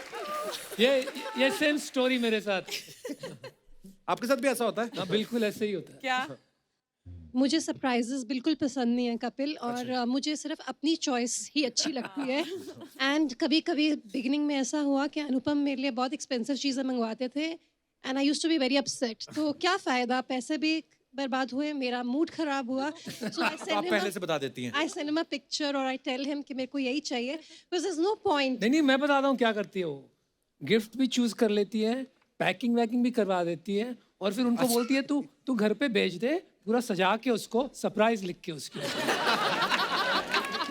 ये सेम स्टोरी मेरे साथ। आपके साथ भी ऐसा होता है? हाँ बिल्कुल ऐसे ही होता है। क्या? मुझे सरप्राइजेस बिल्कुल पसंद नहीं है कपिल, और मुझे सिर्फ अपनी चॉइस ही अच्छी लगती है। एंड कभी कभी बिगिनिंग में ऐसा हुआ कि अनुपम मेरे लिए बहुत एक्सपेंसिव चीज़ें मंगवाते थे and I used to be very upset. तो क्या फ़ायदा, पैसे भी बर्बाद हुए, मेरा मूड खराब हुआ। So I तो send आप him पहले से बता देती हैं। I send him a picture or I tell him कि मेरे को यही चाहिए, because there's no point। नहीं मैं बताता हूँ क्या करती है वो। गिफ्ट भी चूज कर लेती है, पैकिंग वैकिंग भी करवा देती है, और फिर उनको बोलती है तू घर पे भेज दे, पूरा सजा के उसको, सरप्राइज लिख के उसकी।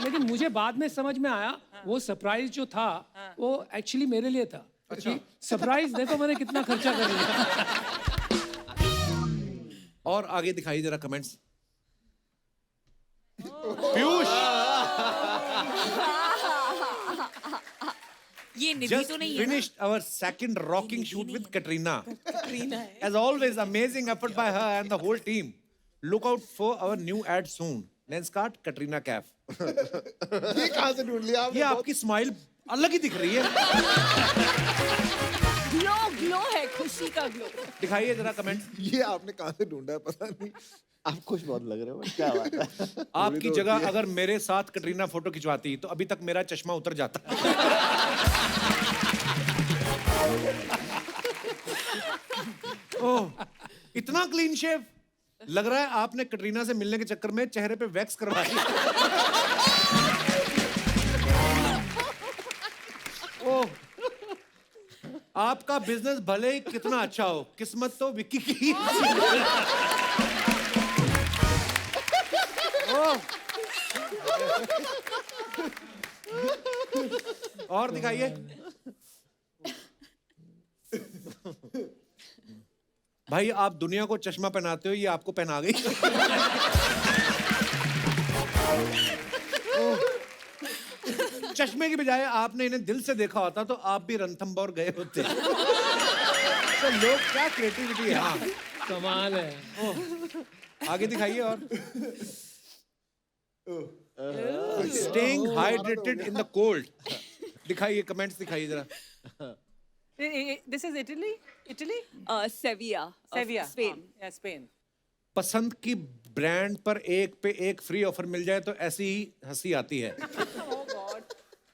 लेकिन मुझे बाद में समझ में आया वो सरप्राइज जो था वो एक्चुअली मेरे लिए था। अच्छा। सरप्राइज देखो मैंने कितना खर्चा कर लिया। और आगे दिखाइए जरा कमेंट्स। पीयूष ये निधि just तो नहीं है ना? finished our second rocking shoot with Katrina. As always, amazing effort by her and the whole team. Look out for our new ad soon. Lenskart Katrina Kaif. ये कहाँ से ढूंढ लिया आपने? ये आपकी स्माइल अलग ही दिख रही है। ग्लो ग्लो है, खुशी का ग्लो। दिखाइए जरा कमेंट्स। ये आपने कहाँ से ढूंढा है पता नहीं। आप खुश बहुत लग रहे हो, क्या बात है। आपकी जगह अगर मेरे साथ कटरीना फोटो खिंचवाती तो अभी तक मेरा चश्मा उतर जाता। ओह, इतना क्लीन शेव लग रहा है आपने कटरीना से मिलने के चक्कर में चेहरे पे वैक्स करवा दी। ओह, आपका बिजनेस भले ही कितना अच्छा हो, किस्मत तो विक्की की। और दिखाइए। भाई आप दुनिया को चश्मा पहनाते हो, ये आपको पहना गई। चश्मे की बजाय आपने इन्हें दिल से देखा होता तो आप भी रणथंभौर गए होते। तो लोग क्या क्रिएटिविटी है। हाँ। कमाल है। आगे दिखाइए। और staying hydrated in the cold. दिखाइए, कमेंट्स दिखाइए जरा। This is Italy? Sevilla. Sevilla. Spain. Yeah, Spain. पसंद की ब्रांड पर एक पे एक फ्री ऑफर मिल जाए तो ऐसी ही हंसी आती है।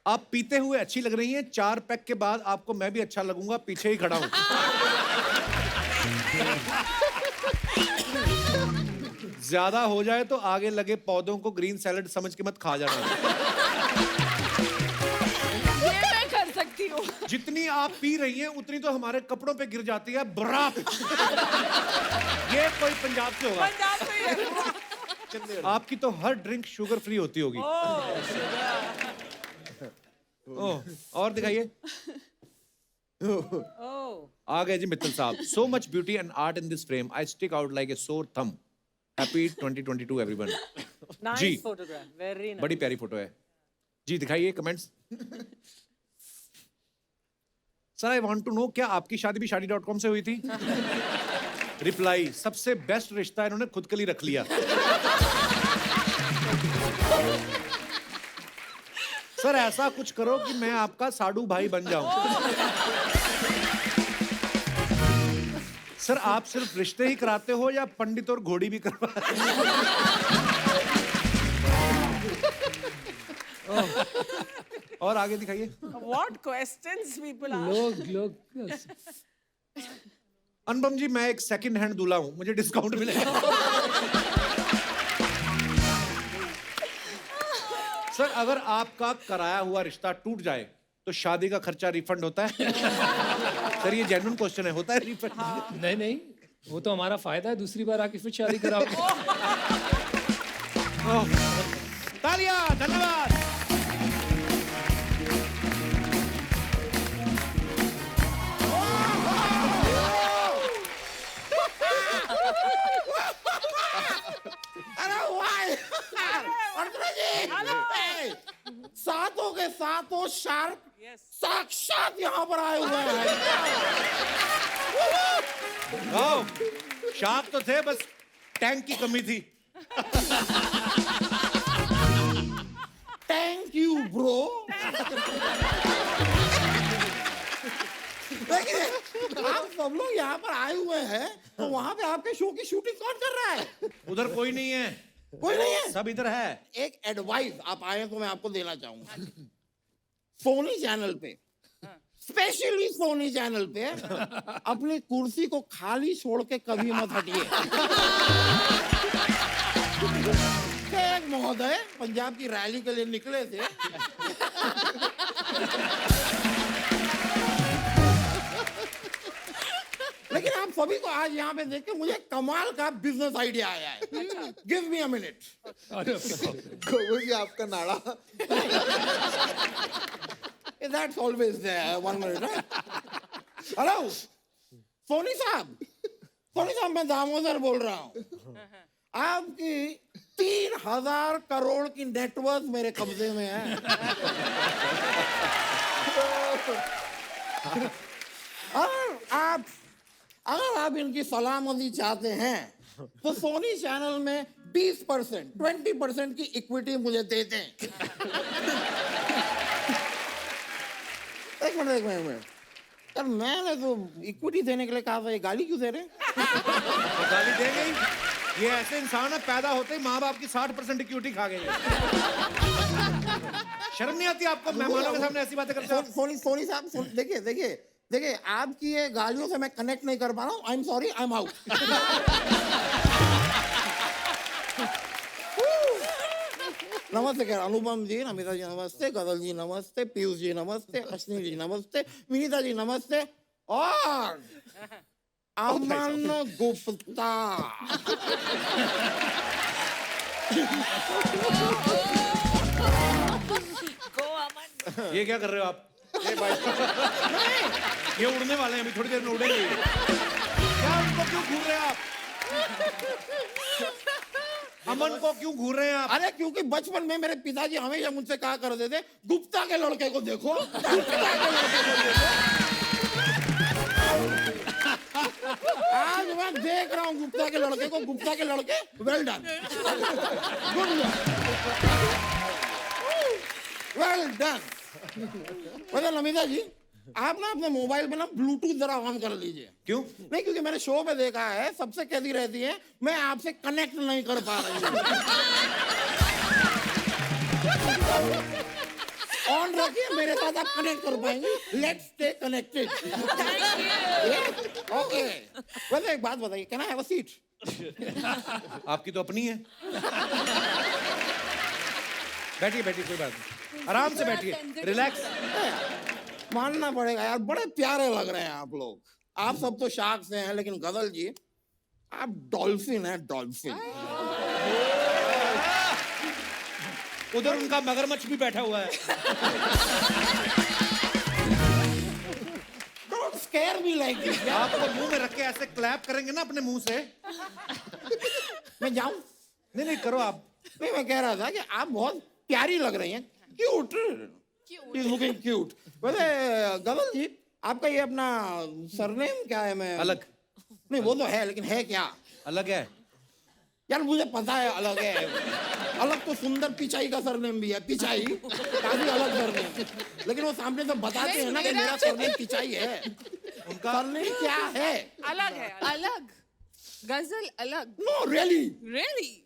आप पीते हुए अच्छी लग रही हैं, 4 पैक के बाद आपको मैं भी अच्छा लगूंगा, पीछे ही खड़ा हूं। ज्यादा हो जाए तो आगे लगे पौधों को ग्रीन सैलेड समझ के मत खा जाना। ये मैं कर सकती हूँ। जितनी आप पी रही हैं उतनी तो हमारे कपड़ों पे गिर जाती है बरात। ये कोई पंजाब से होगा। पंजाब में ही है। आपकी तो हर ड्रिंक शुगर फ्री होती होगी। ओह, और दिखाइए। आ गए जी मित्तल साहब। So much beauty and art in this frame, I stick out like a sore thumb. Happy 2022 everyone. Nice जी। photograph. Very nice. बड़ी प्यारी फोटो है जी। दिखाइए comments. Sir I want to know, क्या आपकी शादी भी शादी.com से हुई थी? रिप्लाई, सबसे बेस्ट रिश्ता इन्होंने खुद के लिए रख लिया। सर ऐसा कुछ करो कि मैं आपका साडू भाई बन जाऊं। सर आप सिर्फ रिश्ते ही कराते हो या पंडित और घोड़ी भी करवाते हो? और आगे दिखाइए। What questions people ask? लोग अनुपम जी, मैं एक सेकंड हैंड दूल्हा हूं, मुझे डिस्काउंट मिलेगा? सर अगर आपका कराया हुआ रिश्ता टूट जाए तो शादी का खर्चा रिफंड होता है? सर ये जेन्युइन क्वेश्चन है, होता है रिफंड? नहीं, वो तो हमारा फायदा है, दूसरी बार आके फिर शादी कराओ। तालियां, धन्यवाद। सातों के सातों शार्क Yes. साक्षात यहाँ पर आए हुए हैं। वाओ, शार्क तो थे, बस टैंक की कमी थी। Thank you bro. देखिए आप सब लोग यहाँ पर आए हुए हैं, तो वहाँ पे आपके शो की शूटिंग कौन कर रहा है? उधर कोई नहीं है, कोई नहीं है। सब इधर है। एक एडवाइस आप आए तो मैं आपको देना चाहूंगा। सोनी चैनल पे, स्पेशली सोनी चैनल पे अपनी कुर्सी को खाली छोड़ के कभी मत हटिए। एक महोदय पंजाब की रैली के लिए निकले थे। लेकिन आप सभी को आज यहाँ पे देख के मुझे कमाल का बिजनेस आइडिया आया है। Give me a minute. जी आपका नाड़ा। That's always there. 1 minute. Hello Soni साहब, मैं दामोदर बोल रहा हूँ। आपकी 3000 करोड़ की नेटवर्थ मेरे कब्जे में है। अगर आप इनकी सलामती चाहते हैं तो सोनी चैनल में 20%, 20% की इक्विटी मुझे दे दें। एक मिनट यार, मैंने तो इक्विटी देने के लिए कहा था, ये गाली क्यों दे रहे हैं? गाली दे गई। ये ऐसे इंसान है, पैदा होते ही माँ बाप की 60% इक्विटी खा गए। शर्म नहीं आती आपको मेहमानों के सामने ऐसी बातें करते हो? सोनी साहब देखिए आपकी ये गालियों से मैं कनेक्ट नहीं कर पा रहा हूँ। I am sorry, I am out. नमस्ते कह अनुपम जी, नमिता जी नमस्ते, गदल जी नमस्ते, पीयूष जी नमस्ते, अश्विनी जी नमस्ते, विनीता जी नमस्ते और अमन गुप्ता। Go, Aman. ये क्या कर रहे हो आप? ये भाई ये उड़ने वाले हैं, अभी थोड़ी देर में उड़ेंगे। क्या उनको क्यों घूर रहे हैं आप? अमन को क्यों घूर रहे हैं आप? अरे क्योंकि बचपन में मेरे पिताजी हमेशा मुझसे कहा करते थे, गुप्ता के लड़के को देखो, गुप्ता के लड़के को देखो। आज मैं देख रहा हूँ गुप्ता के लड़के को, गुप्ता के लड़के well done, good well done. मतलब नमिता जी, आप ना अपने मोबाइल में ना ब्लूटूथ जरा ऑन कर लीजिए। क्यों? नहीं, क्योंकि मैंने शो में देखा है, सबसे कहती रहती है मैं आपसे कनेक्ट नहीं कर पा रही हूँ। ऑन रखिए, मेरे साथ आप कनेक्ट कर पाएंगे। Let's stay connected. ओके। वैसे एक बात बताइए, can I have a seat? आपकी तो अपनी है। बैठिए बैठिए, कोई बात नहीं, आराम से बैठिए, रिलैक्स। मानना पड़ेगा यार, बड़े प्यारे लग रहे हैं आप लोग। आप सब तो शार्क से हैं, लेकिन गजल जी आप डॉल्फिन हैं, डॉल्फिन। उधर उनका मगरमच्छ भी बैठा हुआ है। Don't scare me like this। आपको मुंह में रख के ऐसे क्लैप करेंगे ना अपने मुंह से। मैं जाऊं? नहीं नहीं, करो आप। नहीं, मैं कह रहा था कि आप बहुत प्यारी लग रही हैं, क्यूट, लुकिंग क्यूट। वैसे गजल जी, आपका ये अपना सरनेम क्या है? मैं अलग। नहीं, वो तो है, लेकिन है क्या? अलग है यार, मुझे पता है अलग है। अलग तो सुंदर पिचाई का सरनेम भी है, पिचाई काफी अलग सरनेम, लेकिन वो सामने से बताते हैं ना कि मेरा सरनेम पिचाई है। उनका सरनेम क्या है? अलग है, अलग। गजल अलग। No really, really.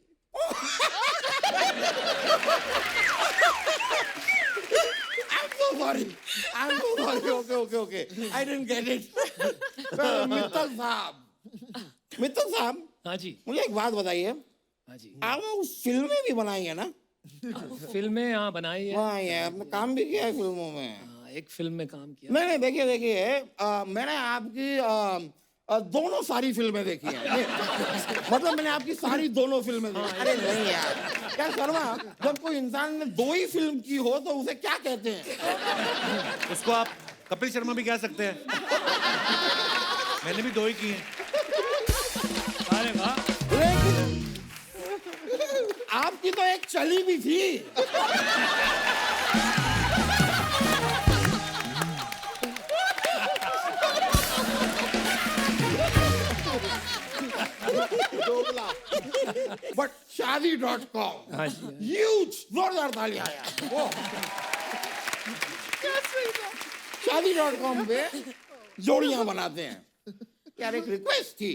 I'm so sorry. Okay. I didn't get it. Mittal साहब, हाँ जी, मुझे एक बात बताइए। हाँ जी। आपने फिल्में भी बनाई है ना? फिल्में यहाँ बनाई है। हाँ, ये आपने काम भी किया है फिल्मों में। हाँ, एक फिल्म में काम किया। नहीं, देखिए, मैंने आपकी दोनों सारी फिल्में देखी हैं। मतलब मैंने आपकी सारी दोनों फिल्में देखी। अरे नहीं यार, क्या शर्मा, जब कोई इंसान ने 2 ही फिल्म की हो तो उसे क्या कहते हैं? उसको आप कपिल शर्मा भी कह सकते हैं। मैंने भी 2 ही की हैं। अरे वाह। लेकिन आपकी तो एक चली भी थी। बट शादी.com ह्यूज, जोरदार तालियां यार। शादी.com पे जोड़ियां बनाते हैं। यार एक रिक्वेस्ट थी,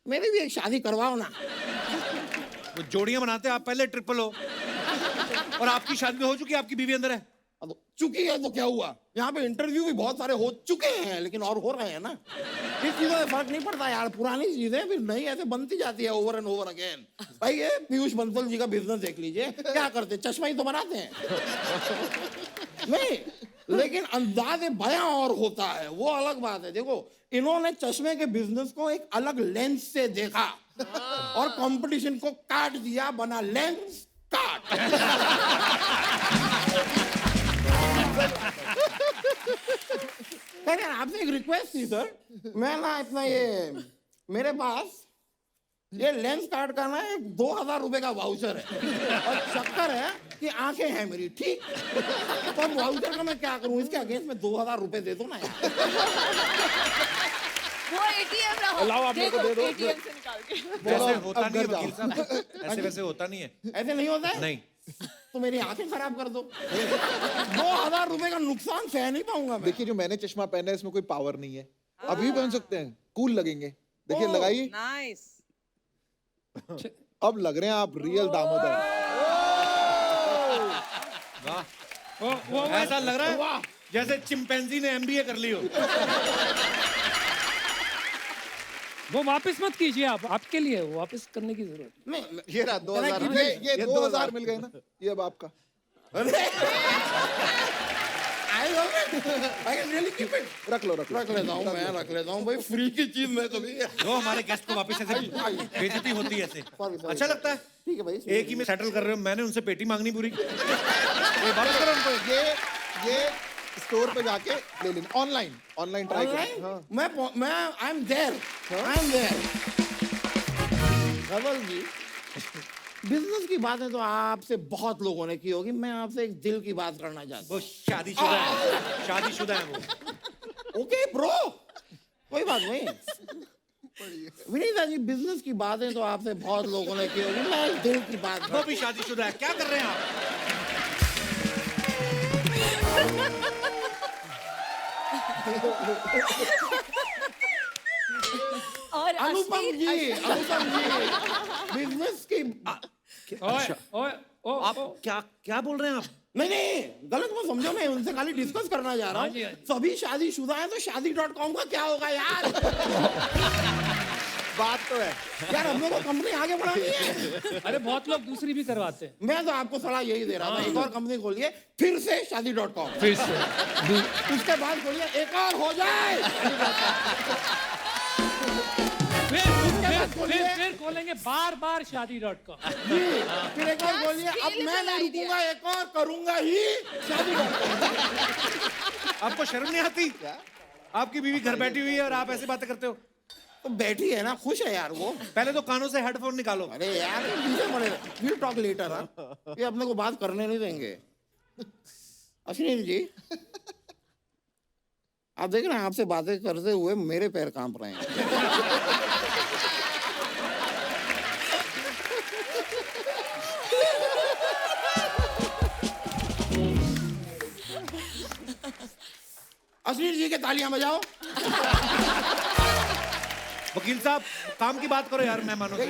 मेरी भी एक शादी करवाओ ना। वो जोड़ियां बनाते हैं, आप पहले ट्रिपल हो और आपकी शादी तो हो चुकी है, आपकी बीवी अंदर है। अब चुकी है तो क्या हुआ? यहाँ पे इंटरव्यू भी बहुत सारे हो चुके हैं, लेकिन और हो रहे हैं ना। इस चीजों में फर्क नहीं पड़ता यार, पुरानी चीजें फिर नई ऐसे बनती जाती है ओवर एंड ओवर अगेन। भाई ये पीयूष बंसल जी का बिजनेस देख लीजिए, क्या करते, चश्मा ही तो बनाते हैं। नहीं, लेकिन अंदाज़े बयां और होता है, वो अलग बात है। देखो, इन्होंने चश्मे के बिजनेस को एक अलग लेंस से देखा और कंपटीशन को काट दिया, बना लेंस काट। आपसे एक रिक्वेस्ट थी सर, मैं ना इतना ये मेरे पास ये लेंस कार्ड का ना एक 2000 रुपए का वाउचर है और चक्कर है कि आंखें हैं मेरी, ठीक? तो वाउचर का मैं क्या करूं? इसके अगेंस्ट में 2000 रुपए दे दो ना यार। वो एटीएम रहा, लाओ आप मेरे को दे दो। एटीएम से निकाल के। वैसे होता नहीं है वकील साहब, ऐसे वैसे होता नहीं है। ऐसे नहीं होता है? नहीं। तो मेरी आंखें खराब कर दो। 2000 रुपए का नुकसान सह नहीं पाऊंगा मैं। देखिए, जो मैंने चश्मा पहना है इसमें कोई पावर नहीं है, अभी पहन सकते हैं, कूल लगेंगे। देखिए, लगाइए। नाइस। अब लग रहे हैं आप रियल दामोदर। वाह, ऐसा लग रहा है जैसे चिंपैंजी ने MBA कर ली हो। वो वापस मत कीजिए, आप आपके लिए वो वापस करने की जरूरत नहीं, ये रहा 2000, ये 2000 मिल गए ना, ये अब आपका। आई भाई I can really keep it. रख लो रख लेता हूँ, मैं रख लेता हूँ भाई, फ्री की चीज मैं कभी। जो हमारे गेस्ट को वापस ऐसे बेइज्जती होती है ऐसे अच्छा लगता है। ठीक है भाई, एक ही में सेटल कर रहे हो, मैंने उनसे पेटी मांगनी पूरी। ये बात करो उनको। ये स्टोर पे जाके ले लेना, ऑनलाइन ट्राई करो। ऑनलाइन मैं I am there, Dhaval ji. Business की बातें तो आपसे बहुत लोगों ने की होगी, मैं आपसे एक दिल की बात करना चाहता वो शादीशुदा है, शादीशुदा है वो। हूँ। ओके ब्रो, कोई बात नहीं। विनीता जी, बिजनेस की बातें तो आपसे बहुत लोगों ने की होगी, मैं एक दिल की बात वो भी शादीशुदा है, क्या कर रहे हैं आप? और अनुपम जी, बिजनेस की आप क्या बोल रहे हैं आप? नहीं, गलत मत समझो, मैं उनसे खाली डिस्कस करना चाह रहा हूँ। सभी शादीशुदा हैं तो शादी.com का क्या होगा यार? बात तो है यार, हमने तो कंपनी आगे बढ़ानी है। अरे बहुत लोग दूसरी भी करवाते हैं। मैं तो आपको सलाह यही दे रहा था, एक और कंपनी खोलिए, फिर से शादी.com, फिर से उसके बाद खोलिए एक और हो जाए, फिर खोलेंगे बार शादी.com। फिर एक और खोलिए, अब मैं नहीं रुकूंगा, एक और करूंगा ही शादी.com। आपको शर्म नहीं आती? आपकी बीवी घर बैठी हुई है और आप ऐसे बातें करते हो। तो बैठी है ना, खुश है यार वो। पहले तो कानों से हेडफोन निकालो। अरे यार, विल टॉक लेटर। ये अपने को बात करने नहीं देंगे। अश्विनी जी, आप देख रहे हैं, आपसे बातें करते हुए मेरे पैर कांप रहे हैं। अश्विनी जी के तालियां बजाओ। वकील साहब, काम की बात करो यार मेहमानों से।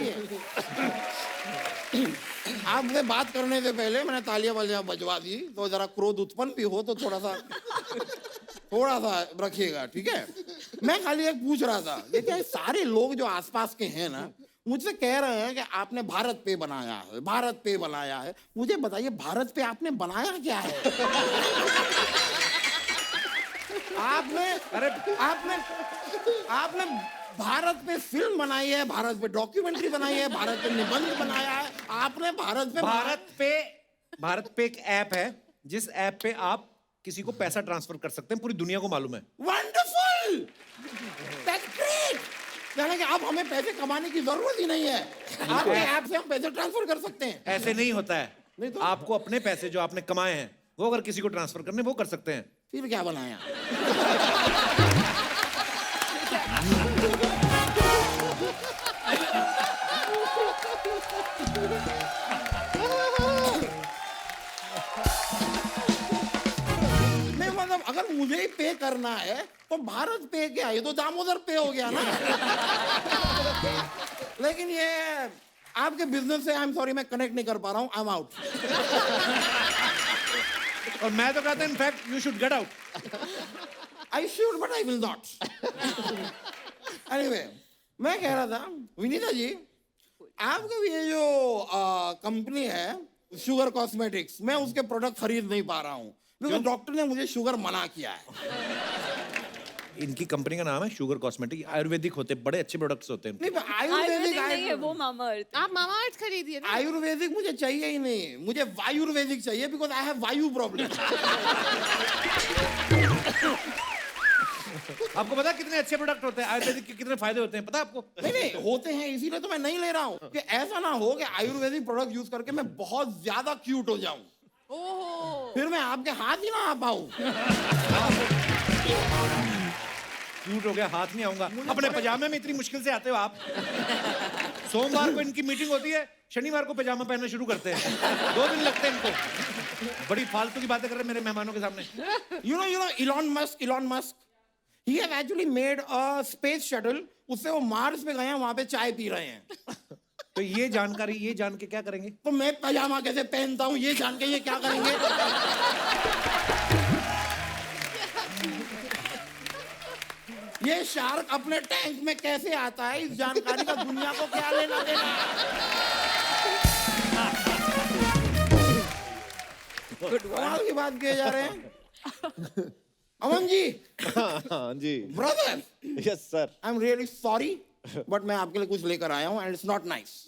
आपसे बात करने से पहले मैंने तालियां बजवा दी, तो जरा क्रोध उत्पन्न भी हो तो थोड़ा सा रखिएगा, ठीक है? मैं खाली एक पूछ रहा था, ये क्या सारे लोग जो आसपास के हैं ना, मुझसे कह रहे हैं कि आपने भारत पे बनाया है। मुझे बताइए, भारत पे आपने बनाया क्या है? आपने भारत पे फिल्म बनाई है, भारत पे डॉक्यूमेंट्री बनाई है, भारत पे निबंध बनाया है, आपने भारत पे एक ऐप है, जिस ऐप पे आप किसी को पैसा ट्रांसफर कर सकते हैं, पूरी दुनिया को मालूम है। Wonderful, that's great. यानी कि अब हमें पैसे कमाने की जरूरत ही नहीं है, आपके ऐप से हम पैसे ट्रांसफर कर सकते हैं। ऐसे नहीं होता है, नहीं तो? आपको अपने पैसे जो आपने कमाए हैं वो अगर किसी को ट्रांसफर करने वो कर सकते हैं। फिर क्या बनाया? नहीं मतलब, अगर मुझे ही पे करना है तो भारत पे क्या, ये तो दामोदर पे हो गया ना। लेकिन ये आपके बिजनेस से, आई एम सॉरी, मैं कनेक्ट नहीं कर पा रहा हूँ, आई एम आउट। और मैं तो कहता हूं, in fact you should get out. I should, but I will not. Anyway, मैं कह रहा था, विनीता जी, आपका ये जो कंपनी है शुगर कॉस्मेटिक्स, मैं उसके प्रोडक्ट खरीद नहीं पा रहा हूँ क्योंकि डॉक्टर ने मुझे शुगर मना किया है। इनकी कंपनी का नाम है शुगर कॉस्मेटिक, आयुर्वेदिक होते, बड़े अच्छे प्रोडक्ट्स होते हैं। नहीं, आयुर्वेदिक नहीं है वो, मामाअर्थ। आप मामाअर्थ खरीदिए ना। आयुर्वेदिक मुझे चाहिए ही नहीं, मुझे वायुर्वेदिक चाहिए, बिकॉज आई हैव वायु प्रॉब्लम। आपको पता है कितने अच्छे प्रोडक्ट होते हैं आयुर्वेदिक के, कितने फायदे होते हैं, पता है आपको? नहीं होते हैं, इसीलिए तो मैं नहीं ले रहा हूँ कि ऐसा ना हो कि आयुर्वेदिक प्रोडक्ट यूज करके मैं बहुत ज्यादा क्यूट हो जाऊं, फिर मैं आपके हाथ ही ना आ पाऊं। क्यूट हो गया, हाथ नहीं आऊंगा। अपने पजामे में इतनी मुश्किल से आते हो आप। सोमवार को इनकी मीटिंग होती है, शनिवार को पजामा पहनना शुरू करते हैं, 2 दिन लगते हैं इनको। बड़ी फालतू की बातें कर रहे हैं मेरे मेहमानों के सामने। You know, Elon Musk, he has actually made a space shuttle, उससे वो मार्स पे गए हैं, वहां पे चाय पी रहे हैं। तो ये जान के क्या करेंगे? तो मैं पजामा कैसे पहनता हूँ ये जान के ये क्या करेंगे? ये शार्क अपने टैंक में कैसे आता है, इस जानकारी का दुनिया को क्या लेना देना? कमाल की बात किए जा रहे हैं। अमन जी, हाँ जी, brother, yes sir. I am really sorry, but मैं आपके लिए कुछ लेकर आया हूँ एंड इट्स नॉट नाइस।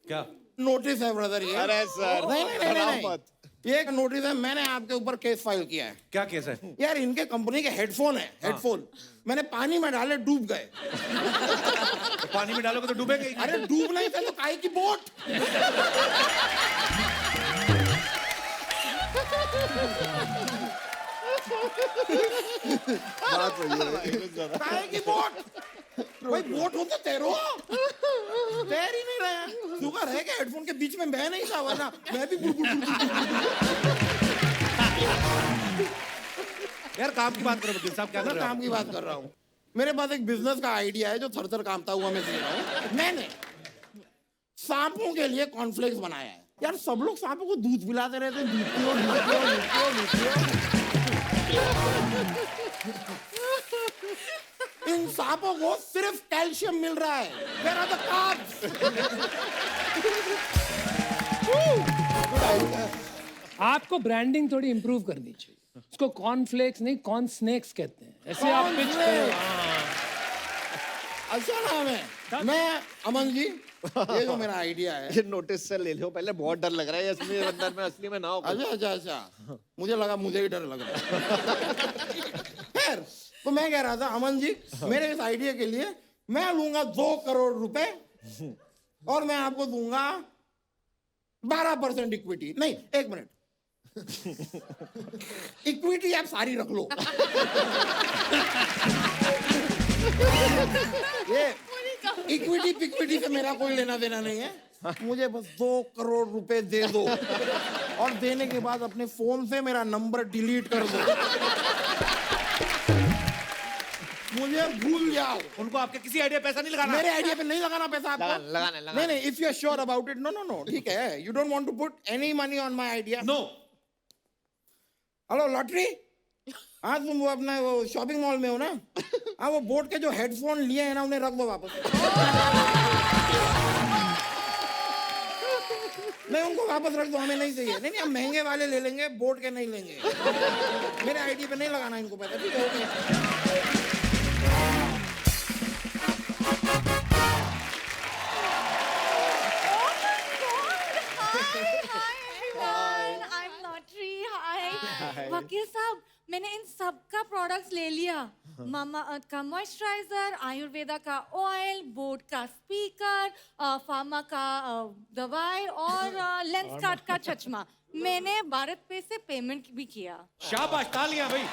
क्या? नोटिस है ब्रदर ये। अरे सर, नहीं नहीं नहीं, डराओ नहीं, मत। ये एक नोटिस है, मैंने आपके ऊपर केस फाइल किया है। क्या केस है? यार इनके कंपनी के हेडफोन है, हेडफोन मैंने पानी में डाले, डूब गए। तो पानी में डालोगे तो डूबेंगे ही। अरे डूब नहीं थे तो काहे की बोट। बात सही है। काहे की बोट? भाई बोट हो तो तैरो, तैर ही नहीं रहे। शुगर है कि हेडफोन के बीच में मैं नहीं था, वरना मैं भी बुड़। यार काम की बात करो वकील साहब, क्या कर मैं रहे हो? काम की बात कर रहा हूँ। मेरे पास एक बिजनेस का आइडिया है जो थर-थर कांपता हुआ मैं दे रहा हूँ। मैंने सांपों के लिए कॉर्नफ्लेक्स बनाया है। यार सब लोग सांपों को दूध पिलाते रहते हैं, दूध पियो, दूध पियो, दूध पियो, दूध पियो। इन सांपों को सिर्फ कैल्शियम मिल रहा है। Where are the carbs? आपको ब्रांडिंग थोड़ी इंप्रूव करनी चाहिए। उसको कॉर्नफ्लेक्स नहीं, कॉर्न स्नैक्स कहते हैं। ऐसे आप पिच करो। अच्छा नाम है। मैं अमन जी, ये जो मेरा आइडिया है। ये नोटिस से ले लो, पहले बहुत डर लग रहा है असली अंदर में, असली में ना हो। अच्छा, मुझे लगा मुझे ही डर लग रहा है। खैर, तो मैं कह रहा था अमन जी, मेरे इस आइडिया के लिए मैं लूंगा 2 करोड़ रुपए और मैं आपको दूंगा 12% इक्विटी। नहीं, 1 मिनट, इक्विटी आप सारी रख लो। ये इक्विटी पिक्विटी से मेरा कोई लेना देना नहीं है। मुझे बस 2 करोड़ रुपए दे दो और देने के बाद अपने फोन से मेरा नंबर डिलीट कर दो। मुझे भूल जाओ। उनको आपके किसी आइडिया पैसा नहीं लगाना। मेरे आइडिया पे नहीं लगाना पैसा आपको। लगाना। नहीं नहीं, if you are sure about it, no, ठीक है। You don't want to put any money on my idea. No. Hello lottery, हाँ तुम वो अपना वो शॉपिंग मॉल में हो ना? हाँ, वो बोट के जो हेडफोन लिए हैं ना, उन्हें रख दो वापस। नहीं, उनको वापस रख दो, हमें नहीं चाहिए। नहीं, हम महंगे वाले ले लेंगे, बोट के नहीं लेंगे। मेरे आइडिया पे नहीं लगाना इनको पैसा, ठीक है? ओके। वकील साहब, मैंने इन सब का प्रोडक्ट्स ले लिया। मामा अर्थ का मॉइस्चराइजर, आयुर्वेदा का ऑयल, बोट का स्पीकर, फार्मा का दवाई और लेंस कार्ड का चश्मा। मैंने भारत पे से पेमेंट भी किया। शाबाश, तालियां भाई।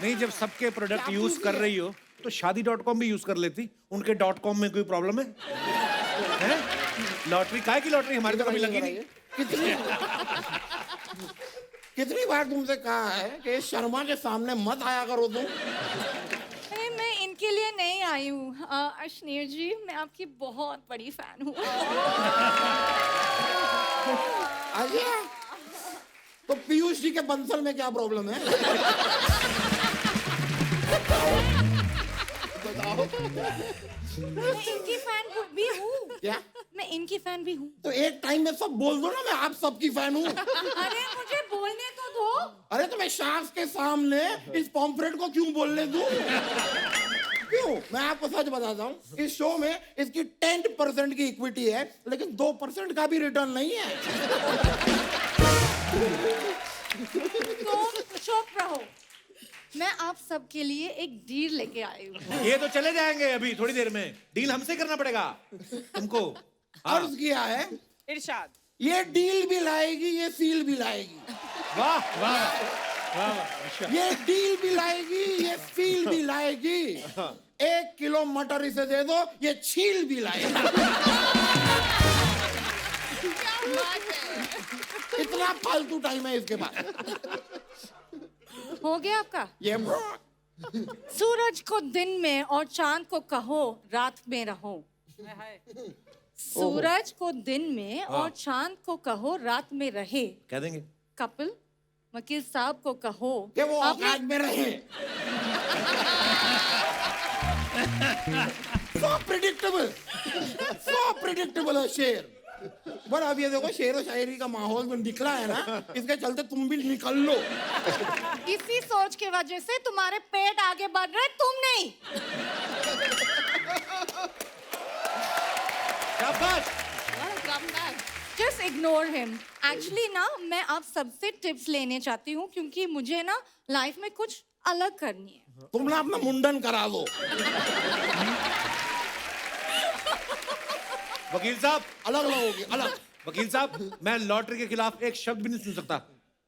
नहीं, जब सबके प्रोडक्ट यूज कर रही हो तो शादी.com भी यूज कर लेती। उनके .com में कोई प्रॉब्लम है? लॉटरी काहे की लॉटरी? हमारी तो कभी लगी नहीं। कितनी बार तुमसे कहा है कि शर्मा के सामने मत आया करो तुम। अरे मैं इनके लिए नहीं आई हूँ। अश्नीर जी, मैं आपकी बहुत बड़ी फैन हूँ। अच्छा, तो पीयूष जी के बंसल में क्या प्रॉब्लम है? मैं इनकी फैन भी हूँ। क्या? मैं इनकी फैन भी हूँ। तो एक टाइम में सब बोल दो ना, मैं आप सबकी फैन हूँ। अरे मुझे बोलने तो दो। अरे तो मैं शार्क्स के सामने इस पॉम्फ्रेट को क्यों बोलने दूं? क्यों? मैं आपको सच बताता हूँ, इस शो में इसकी 10% की इक्विटी है, लेकिन 2% का भी रिटर्न नहीं है। तो चुप रहो। मैं आप सबके लिए एक डील लेके आई हूँ। ये तो चले जाएंगे अभी थोड़ी देर में। डील हमसे करना पड़ेगा तुमको। अर्ज किया है इरशाद, ये डील भी लाएगी, ये सील भी लाएगी। वाह वाह। ये डील भी लाएगी, ये सील भी लाएगी। 1 किलो मटर इसे दे दो, ये छील भी लाएगी। इतना फालतू टाइम है इसके पास। हो गया आपका? ये सूरज को दिन में और चांद को कहो रात में रहो। सूरज को दिन में और चांद को कहो रात में रहे। कह देंगे। कपिल, वकील साहब को कहो कि वो औकात में रहे। So predictable है शेर। पर अब ये देखो शेर व शायरी का माहौल जो निकला है ना, इसके चलते तुम भी निकल लो। इसी सोच की वजह से तुम्हारे पेट आगे बढ़ रहे, तुम नहीं। शाबाश। Just ignore him. Actually ना, मैं आप सबसे टिप्स लेने चाहती हूँ क्योंकि मुझे ना लाइफ में कुछ अलग करनी है। तुम ना अपना मुंडन करा दो। वकील साहब, अलग लगोगे, अलग। वकील साहब, मैं लॉटरी के खिलाफ एक शब्द भी नहीं सुन सकता।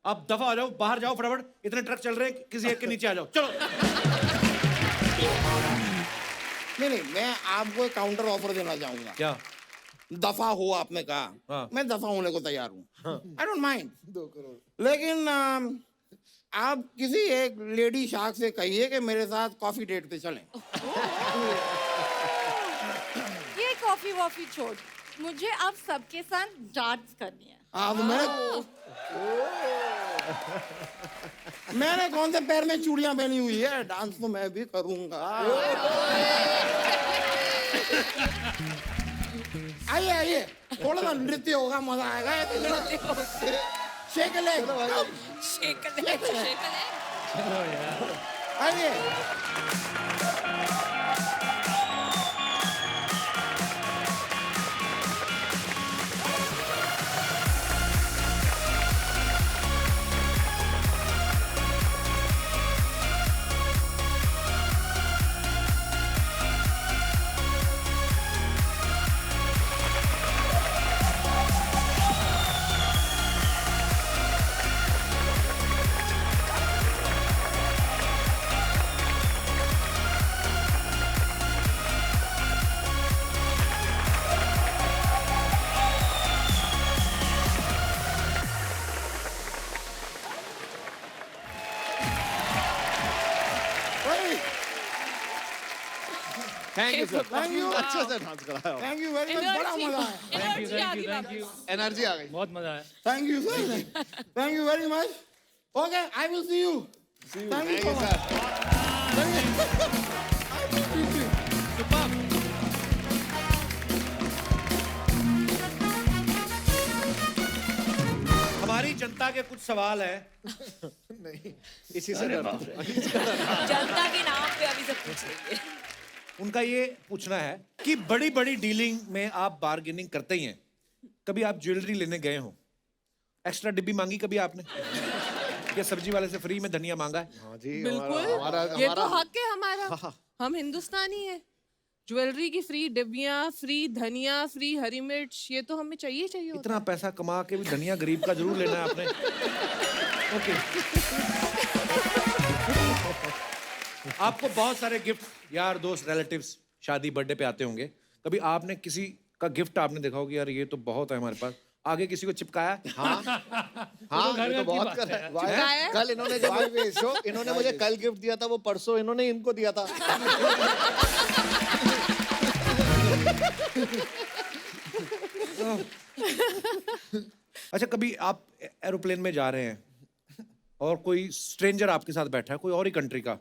आप दफा हो जाओ, बाहर जाओ फटाफट। इतने ट्रक चल रहे हैं, किसी एक के नीचे आ जाओ, चलो। नहीं, मैं आपको एक काउंटर ऑफर देना चाहूंगा। क्या? दफा हो आपने कहा, हाँ। मैं दफा होने को तैयार हूँ। I don't mind. 2 करोड़। लेकिन आप किसी एक लेडी शार्क से कहिए कि मेरे साथ कॉफी डेट पे चलें। ये कॉफी वॉफी छोड़, मुझे आप सबके साथ डांस करनी है। अब मैंने कौन से पैर में चूड़ियां पहनी हुई है, डांस तो मैं भी करूंगा। आइए आइए, थोड़ा सा नृत्य होगा, मजा आएगा। शेक लेग, आइए। Thank you sir, Thank you. अच्छे से डांस कराया। थैंक यू वेरी मच, बड़ा मजा आया। थैंक यू एनर्जी आ गई। बहुत मजा आया। Thank you sir, thank you very much. Okay, I will see you. Thank you so much. हमारी जनता के कुछ सवाल हैं। नहीं, इसी से डर रहा हूँ। जनता के नाम पे अभी सब पूछ लेंगे। उनका ये पूछना है कि बड़ी बड़ी डीलिंग में आप बार्गेनिंग करते ही हैं। कभी आप ज्वेलरी लेने गए हो, एक्स्ट्रा डिब्बी मांगी कभी आपने? क्या सब्जी वाले से फ्री में धनिया मांगा है? हाँ जी, बिल्कुल, ये तो हक है हमारा। हम हिंदुस्तानी है। ज्वेलरी की फ्री डिब्बियाँ, फ्री धनिया, फ्री हरी मिर्च, ये तो हमें चाहिए चाहिए होता इतना पैसा कमा के भी धनिया गरीब का जरूर लेना है आपने। ओके। आपको बहुत सारे गिफ्ट यार दोस्त रिलेटिव्स शादी बर्थडे पे आते होंगे। कभी आपने किसी का गिफ्ट आपने देखा होगा यार ये तो बहुत है हमारे पास, आगे किसी को चिपकाया? हाँ हाँ, ये तो बहुत कर रहा है। कल इन्होंने जब इन्होंने मुझे कल गिफ्ट दिया था, वो परसों इन्होंने इनको दिया था। अच्छा, कभी आप एरोप्लेन में जा रहे हैं और कोई स्ट्रेंजर आपके साथ बैठा है कोई और ही कंट्री का,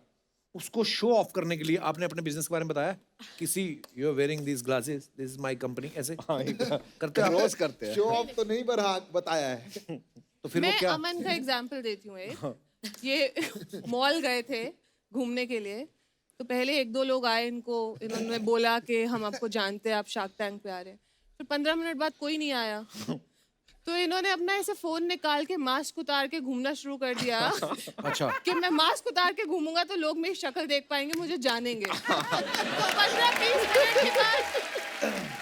उसको शो ऑफ करने के लिए आपने अपने बिजनेस के बारे में बताया? किसी you are wearing these glasses, this is my company, ऐसे करते हैं? रोज करते हैं। शो ऑफ तो नहीं, पर हाँ बताया है। तो फिर मैं वो क्या? अमन का एग्जांपल देती हूँ एक। ये मॉल गए थे घूमने के लिए, तो पहले 1-2 लोग आए, इन्होंने बोला कि हम आपको जानते हैं, आप शार्क टैंक पे आ रहे हैं। फिर 15 मिनट बाद कोई नहीं आया, तो इन्होंने अपना ऐसे फोन निकाल के मास्क उतार के घूमना शुरू कर दिया। अच्छा, कि मैं मास्क उतार के घूमूंगा तो लोग मेरी शक्ल देख पाएंगे, मुझे जानेंगे। तो 15-20 मिनट के बाद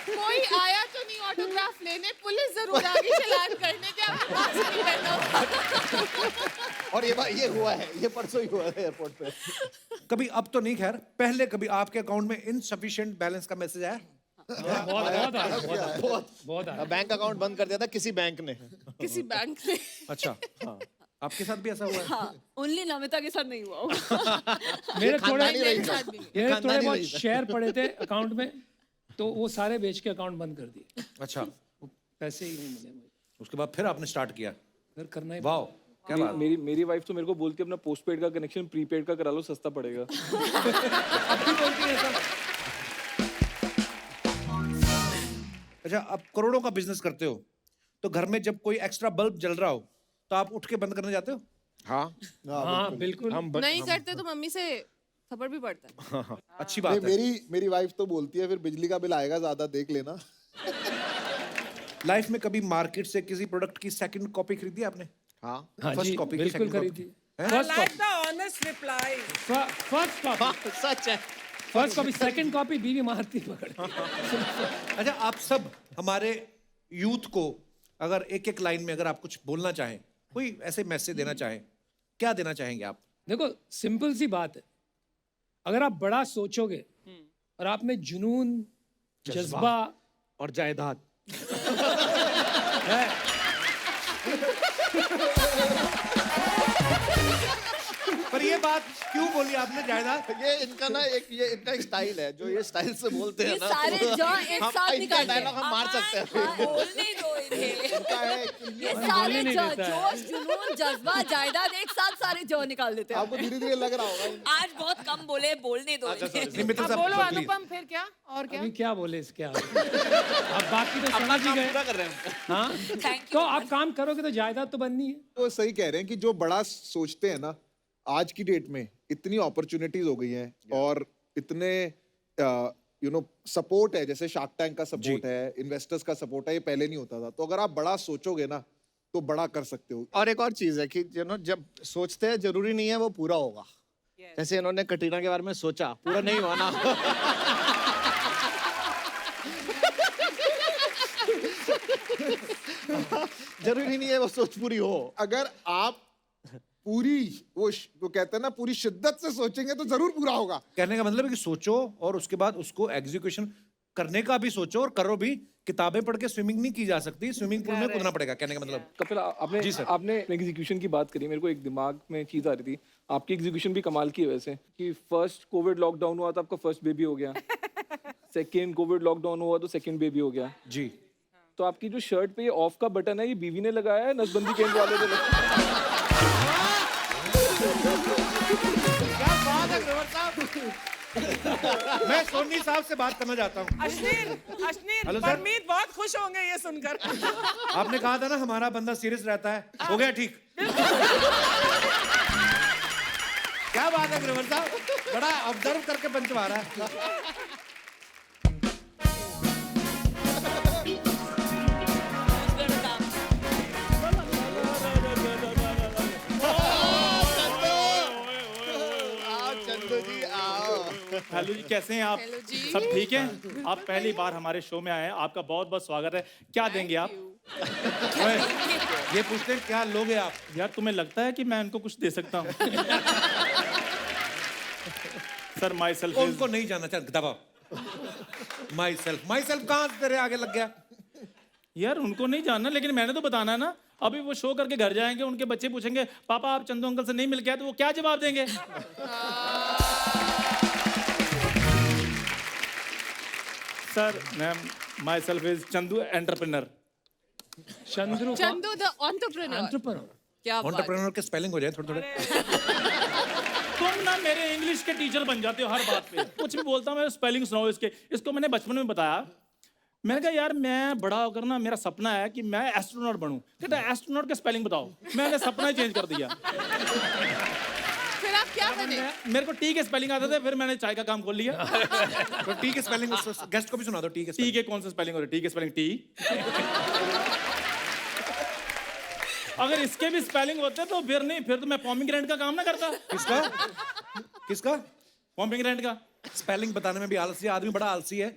कोई आया तो नहीं ऑटोग्राफ लेने, पुलिस जरूर आ गई चालान करने के, आप मास्क नहीं पहना। और ये हुआ है, ये परसों ही हुआ है एयरपोर्ट पे। कभी अब तो नहीं, खैर पहले कभी आपके अकाउंट में इनसफिशिएंट बैलेंस का मैसेज आया? बहुत बैंक अकाउंट बंद कर दिया था किसी बैंक ने। किसी बैंक ने। अच्छा, हाँ। आपके साथ भी ऐसा हुआ है? हाँ, ओनली नमिता के साथ नहीं हुआ होगा। मेरे थोड़े खानदानी बहुत रही था। शेयर पड़े थे अकाउंट में, तो वो सारे बेच के अकाउंट बंद कर दिए। अच्छा, वो पैसे ही नहीं मिले मुझे, उसके बाद फिर आपने स्टार्ट किया? फिर करना ही वाह, क्या बात। मेरी वाइफ तो मेरे को बोलती है अपना पोस्टपेड का कनेक्शन प्रीपेड का करा लो, सस्ता पड़ेगा। अब भी बोलती है ऐसा? अच्छा, आप करोड़ों का बिजनेस करते हो, तो घर में जब कोई एक्स्ट्रा बल्ब जल रहा हो तो आप उठ के बंद करने जाते हो? हाँ बिल्कुल। नहीं करते तो मम्मी से थप्पड़ भी पड़ता है। अच्छी बात है। मेरी वाइफ तो बोलती है फिर बिजली का बिल आएगा ज्यादा, देख लेना। लाइफ में कभी मार्केट से किसी प्रोडक्ट की सेकंड कॉपी खरीदी है आपने? हाँ फर्स्ट कॉपी की बिल्कुल second copy? खरीदी। I like the honest reply. First copy सच है। फर्स्ट कॉपी, सेकंड कॉपी बीवी मारती पकड़। अच्छा, आप सब हमारे यूथ को अगर एक एक लाइन में अगर आप कुछ बोलना चाहें, कोई ऐसे मैसेज देना चाहें, क्या देना चाहेंगे आप? देखो सिंपल सी बात है, अगर आप बड़ा सोचोगे और आप में जुनून, जज्बा और जायदाद है, पर ये बात क्यों बोली आपने जायदाद? ये इनका ना ये इनका एक स्टाइल है, जो ये स्टाइल से बोलते हैं ये ना, सारे जौ एक साथ इनका निकालते हैं। डायलॉग हम मार सकते हैं। बोलने दो इन्हें। इनका है ये सारे जोश, जुनून, जज्बा, जायदाद एक साथ सारे जौ निकाल देते हैं। आपको धीरे धीरे लग रहा होगा। आज बहुत कम बोले, बोलने दो इन्हें। मित्र अब साहब, बोलो please. अनुपम, फिर क्या और क्या? अभी क्या बोले इसके आगे? आप बाकी तो समझ ही गए। कर रहे हैं। हाँ Thank you. तो आप काम करोगे तो जायदाद तो बननी है। वो सही कह रहे हैं कि जो बड़ा सोचते हैं ना, आज की डेट में इतनी अपॉर्चुनिटीज हो गई हैं और इतने सपोर्ट है, जैसे शार्क टैंक का सपोर्ट है, इन्वेस्टर्स का सपोर्ट है, ये पहले नहीं होता था। तो अगर आप बड़ा सोचोगे ना तो बड़ा कर सकते हो। और एक और चीज है कि जब सोचते हैं जरूरी नहीं है वो पूरा होगा। जैसे इन्होंने कटरीना के बारे में सोचा, पूरा नहीं हुआ ना। जरूरी नहीं है वो सोच पूरी हो। अगर आप पूरी वो कहते हैं ना, पूरी शिद्दत से सोचेंगे तो जरूर पूरा होगा। कहने का मतलब है कि सोचो और उसके बाद उसको एग्जीक्यूशन करने का भी सोचो और करो भी। किताबें पढ़ के स्विमिंग नहीं की जा सकती, स्विमिंग पूल में कूदना पड़ेगा, कहने का मतलब। कपिल आपने एग्जीक्यूशन की बात करी, मेरे को एक दिमाग में चीज आ रही थी। आपकी एग्जीक्यूशन भी कमाल की है वैसे, कि फर्स्ट कोविड लॉकडाउन हुआ तो आपका फर्स्ट बेबी हो गया, सेकेंड कोविड लॉकडाउन हुआ तो सेकेंड बेबी हो गया जी। तो आपकी जो शर्ट पे ये ऑफ का बटन है, ये बीवी ने लगाया है, नसबंदी केंद्र वाले ने लगाया? क्या बात है ग्रोवर साहब। मैं सोनी साहब से बात करना चाहता हूँ। Ashneer, hello sir. परमीत बहुत खुश होंगे ये सुनकर। आपने कहा था ना हमारा बंदा सीरियस रहता है, हो गया ठीक। क्या बात है ग्रोवर साहब, बड़ा ऑब्जर्व करके पंचवा रहा है। हेलो जी, कैसे हैं आप? सब ठीक हैं? आप पहली बार हमारे शो में आए हैं, आपका बहुत बहुत स्वागत है। क्या देंगे आप? ये पूछते हैं क्या लोगे आप? यार तुम्हें लगता है कि मैं उनको कुछ दे सकता हूँ? सर माई सेल्फ उनको नहीं जाना चाहता, दबाओ। माई सेल्फ कहाँ से तेरे आगे लग गया? यार उनको नहीं जानना, लेकिन मैंने तो बताना है ना। अभी वो शो करके घर जाएंगे, उनके बच्चे पूछेंगे पापा आप चंदू अंकल से नहीं मिल गया, तो वो क्या जवाब देंगे? Sir ma'am my self is Chandu entrepreneur. Chandu the entrepreneur. क्या बात। एंटरप्रेन्योर के स्पेलिंग हो जाए थोड़े। तुम ना मेरे इंग्लिश के टीचर बन जाते हो हर बात पे। कुछ भी बोलता हूँ मैं, स्पेलिंग सुनाओ इसके। इसको मैंने बचपन में बताया, मैंने कहा यार मैं बड़ा होकर ना मेरा सपना है कि मैं एस्ट्रोनॉट बनूं। कहता है एस्ट्रोनॉट का स्पेलिंग बताओ। मैंने सपना ही चेंज कर दिया। फिर आप क्या बने? मेरे को टी के स्पेलिंग आते थे, फिर मैंने चाय का काम खोल लिया। तो टी के स्पेलिंग गेस्ट को भी सुना दो। टी के कौन सा स्पेलिंग होता है? टी के स्पेलिंग टी। अगर इसके भी स्पेलिंग होते तो फिर नहीं, फिर तो मैं पोमीग्रेनेट का काम ना करता। किसका? पोमीग्रेनेट का। स्पेलिंग बताने में भी आलसी आदमी, बड़ा आलसी है।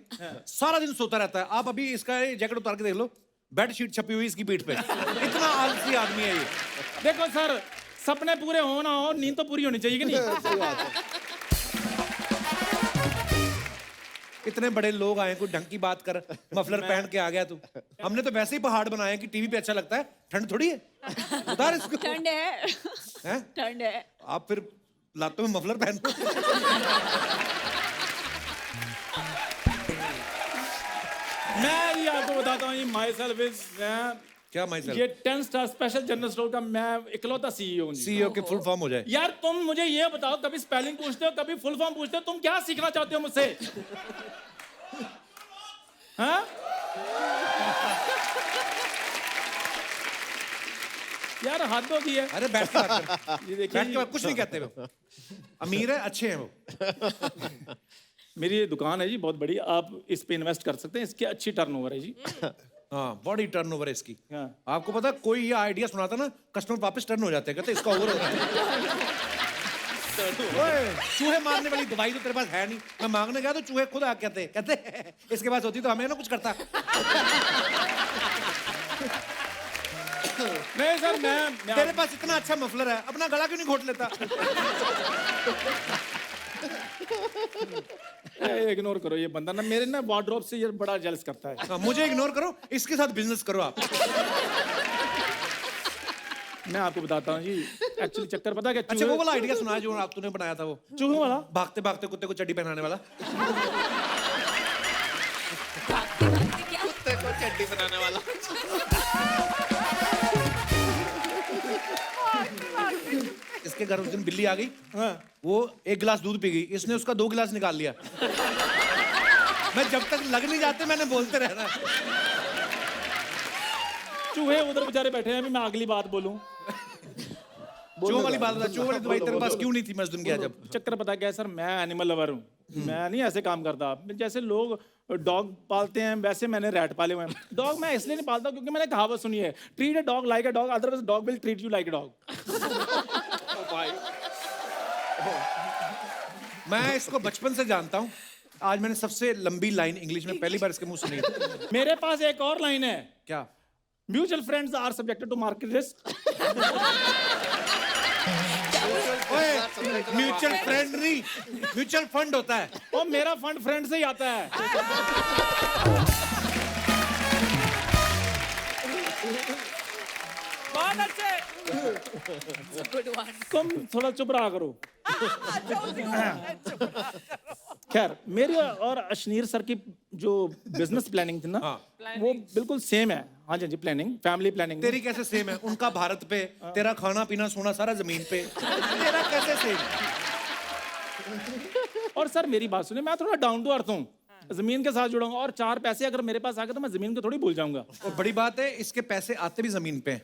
सारा दिन सोता रहता है। आप अभी इसका जैकेट उतार के देख लो, बेडशीट छपी हुई इसकी पीठ पे। इतना आलसी आदमी है ये। देखो सर, सपने पूरे हो ना हो, नींद तो पूरी होनी चाहिए कि नहीं? सही बात है। इतने बड़े लोग आए, कोई ढंग की बात कर। मफलर पहन के आ गया तू। हमने तो वैसे ही पहाड़ बनाए हैं कि टीवी पे अच्छा लगता है। ठंड थोड़ी है, उतार इसको। ठंड है, हैं? ठंड है। आप फिर लातों में मफलर पहन लो। मैं ये आपको बताता हूँ, ये माई सेल्फ इज, क्या माई सेल्फ? ये 10 स्टार स्पेशल जनरल स्टोर का मैं इकलौता सीईओ हूँ। सीईओ के फुल फॉर्म हो जाए। यार तुम मुझे ये बताओ, कभी स्पेलिंग पूछते हो, कभी फुल फॉर्म पूछते हो, तुम क्या सीखना चाहते हो मुझसे? हाँ? यार हद होगी है। अरे बैठ के बात कर। ये देखिए बैठ के बात, कुछ नहीं कहते वो, अमीर है, अच्छे हैं वो। मेरी ये दुकान है जी बहुत बड़ी, आप इस पे इन्वेस्ट कर सकते हैं, इसकी अच्छी टर्नओवर है जी। हाँ, बड़ी टर्नओवर है इसकी। हाँ। आपको पता है, कोई ये आइडिया सुनाता ना, कस्टमर वापस टर्न हो जाते हैं, कहते इसका ओवर हो रहा है। ओए, चूहे मारने वाली दवाई तो तेरे पास है नहीं। मैं मांगने गया तो चूहे खुद आ कहते इसके पास होती तो हमें ना कुछ करता। नहीं सर, मैं तेरे पास इतना अच्छा मफलर है, अपना गला क्यों नहीं घोट लेता? इग्नोर करो, ये बंदा ना मेरे ना वार्डरोब से ये बड़ा जेलस करता है। हाँ, मुझे इग्नोर करो, इसके साथ बिजनेस करो आप। मैं आपको बताता हूँ जी, एक्चुअली चक्कर पता है क्या? अच्छा, वो वाला आइडिया सुना जो आप तूने बनाया था, वो चूहे वाला, भागते भागते कुत्ते को चड्डी पहनाने वाला। कुत्ते को चड्डी बनाने वाला। इसके घर उस दिन बिल्ली आ गई। हाँ। वो 1 गिलास दूध पी गई, इसने उसका 2 गिलास निकाल लिया। मैं जब तक लग नहीं जाते मैंने बोलते रहना। चूहे उधर बेचारे बैठे हैं, अभी मैं अगली बात बोलूं। चूहों वाली बात बता, चूहों वाली दवाई तेरे पास क्यों नहीं थी? मैं उस दिन गया जब। चक्कर पता क्या है सर, मैं एनिमल लवर हूँ, मैं नहीं ऐसे काम करता। जैसे लोग डॉग पालते हैं वैसे मैंने रैट पाले हुए हैं। डॉग मैं इसलिए नहीं पालता क्योंकि मैंने कहावत सुनी है, treat a dog like a dog, otherwise dog will treat you like a dog. मैं इसको बचपन से जानता हूँ। आज मैंने सबसे लंबी लाइन इंग्लिश में पहली बार इसके मुंह सुनी है। मेरे पास एक और लाइन है। क्या? Mutual friends are subjected to market risk. Mutual friend नहीं, म्यूचुअल फंड होता है। और मेरा फंड फ्रेंड से ही आता है। बहुत अच्छे। तुम थोड़ा चुप रहा करो। खैर, मेरी और अशनीर सर की जो बिजनेस प्लानिंग थी ना, वो बिल्कुल सेम है। हाँ जी, प्लानिंग, फैमिली प्लानिंग। तेरी कैसे सेम है? उनका भारत पे, तेरा खाना पीना सोना सारा जमीन पे। तेरा कैसे सेम? और सर मेरी बात सुनिए, मैं थोड़ा डाउन टू अर्थ हूँ, जमीन के साथ जुड़ूंगा, और 4 पैसे अगर मेरे पास आ गए तो मैं जमीन को थोड़ी भूल जाऊंगा। और बड़ी बात है, इसके पैसे आते भी जमीन पे हैं।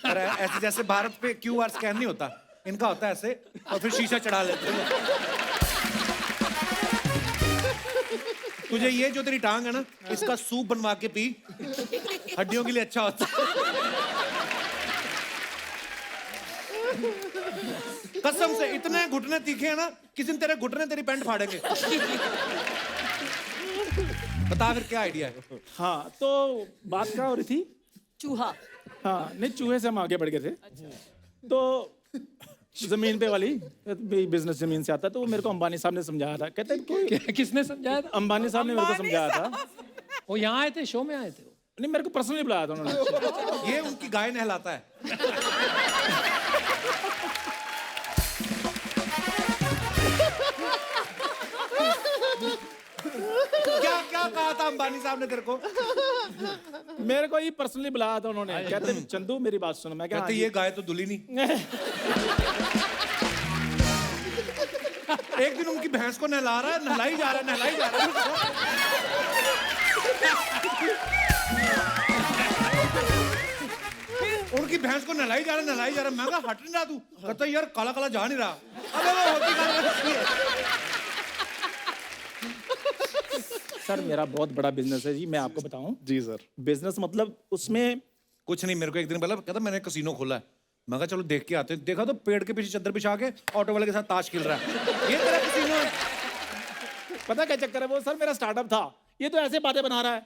और ऐसे जैसे भारत पे QR स्कैन नहीं होता, इनका होता है ऐसे, और फिर शीशा चढ़ा लेते हैं। तुझे ये जो तेरी टांग है ना, इसका सूप बनवा के पी, हड्डियों के लिए अच्छा होता है। कसम से इतने घुटने तीखे हैं ना, किसी दिन तेरे घुटने तेरी पैंट फाड़ेंगे। बता फिर क्या आइडिया है? हाँ, तो बात क्या हो रही थी? चूहा। हाँ, नहीं, चूहे से हम आगे बढ़ गए थे। तो जमीन पे वाली बिजनेस जमीन से आता, तो वो मेरे को अंबानी साहब ने समझाया था। कहते हैं किसने समझाया था? अंबानी साहब ने मेरे को समझाया था। वो यहाँ आए थे, शो में आए थे? नहीं, मेरे को पर्सनली बुलाया था उन्होंने। ये उनकी गाय नहलाता है। क्या क्या कहा था अंबानी साहब ने तेरे को? मेरे को ही पर्सनली बुलाया था उन्होंने। कहते चंदू मेरी बात सुनो। मैं कहते ये गाय तो दुली नहीं। एक दिन उनकी भैंस को नहला रहा है, नहलाई जा रहा है, नहलाई जा रहा है। उनकी भैंस को नहलाई जा रहा है, नहलाई जा रहा है। मैं कहा हट नहीं रहा तू? कहता यार काला काला जा नहीं रहा। अबे वो होती है। सर मेरा बहुत बड़ा बिजनेस है जी, मैं आपको बताऊं। जी सर। बिजनेस मतलब उसमें कुछ नहीं। मेरे को एक दिन पहले कहता मैंने कसिनो खोला है। मैं कहा चलो देख के आते हैं। देखा तो पेड़ के पीछे चद्दर बिछा के ऑटो वाले के साथ ताश खेल रहा है। ये तेरा कसिनो है? पता क्या चक्कर है? वो सर मेरा स्टार्टअप था। ये तो ऐसे बातें बना रहा है।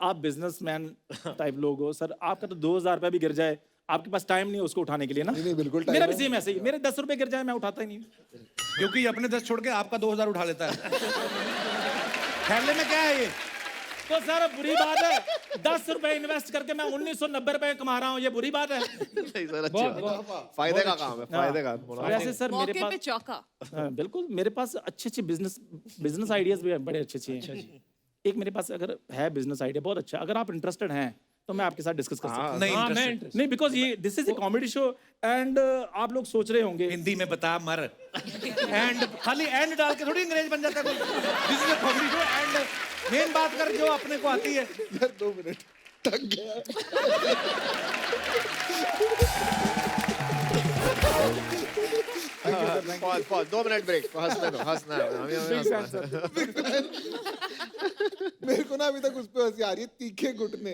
आप बिजनेसमैन टाइप लोग हो सर, आपका तो 2000 रुपया भी गिर जाए, आपके पास टाइम नहीं है उसको उठाने के लिए ना। नहीं, बिल्कुल मेरा भी सेम ऐसे ही। मेरे 10 रुपए गिर जाए मैं उठाता ही नहीं, क्योंकि ये अपने 10 छोड़ के आपका 2000 उठा लेता है। थैले में क्या है ये? तो सर बुरी बात है, 10 रुपए इन्वेस्ट करके मैं 1990 रुपए कमा रहा हूँ, ये बुरी बात है। नहीं सर, अच्छी बात। फायदे का काम है, फायदे का। वैसे सर मेरे मौके पे चौका। हाँ, बिल्कुल मेरे पास अच्छे बिजनेस आइडियाज भी बड़े अच्छे हैं। एक मेरे पास अगर है बिजनेस आइडिया बहुत अच्छा, अगर आप इंटरेस्टेड हैं तो मैं आपके साथ डिस्कस कर सकता हूँ। नहीं, बिकॉज ये this is a comedy show and आप लोग सोच रहे होंगे हिंदी में बता मर। एंड खाली एंड डाल के थोड़ी अंग्रेज बन जाता है कोई। This is a comedy show and main बात कर जो अपने को आती है। 2 मिनट। थक गया। पॉज 2 मिनट ब्रेक, हंसने दो, हंसना है, हमें हंसना है। मेरे को ना अभी तक उस पे हंसी आ रही है, तीखे घुटने।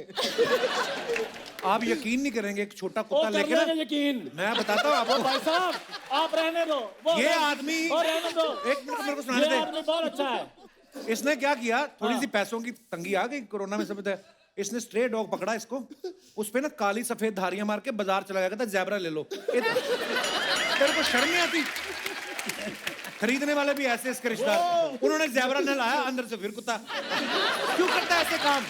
आप यकीन नहीं करेंगे, एक छोटा कुत्ता कर लेके ना, लेंगे यकीन। मैं बताता हूँ आपको भाई साहब आप रहने दो, ये आदमी, रहने दो, एक मिनट मेरे को सुनाने ये आदमी दे। बहुत अच्छा है। इसने क्या किया, थोड़ी सी पैसों की तंगी आ गई कोरोना में, सब इसने स्ट्रे डॉग पकड़ा इसको, उस पे ना काली सफेद धारियां मार के बाजार चला गया, कहता ज़ेब्रा ले लो। तेरे को शर्म नहीं आती? खरीदने वाले भी ऐसे इसके रिश्तेदार, उन्होंने ज़ेब्रा न लाया, अंदर से फिर कुत्ता। क्यों करता है ऐसे काम?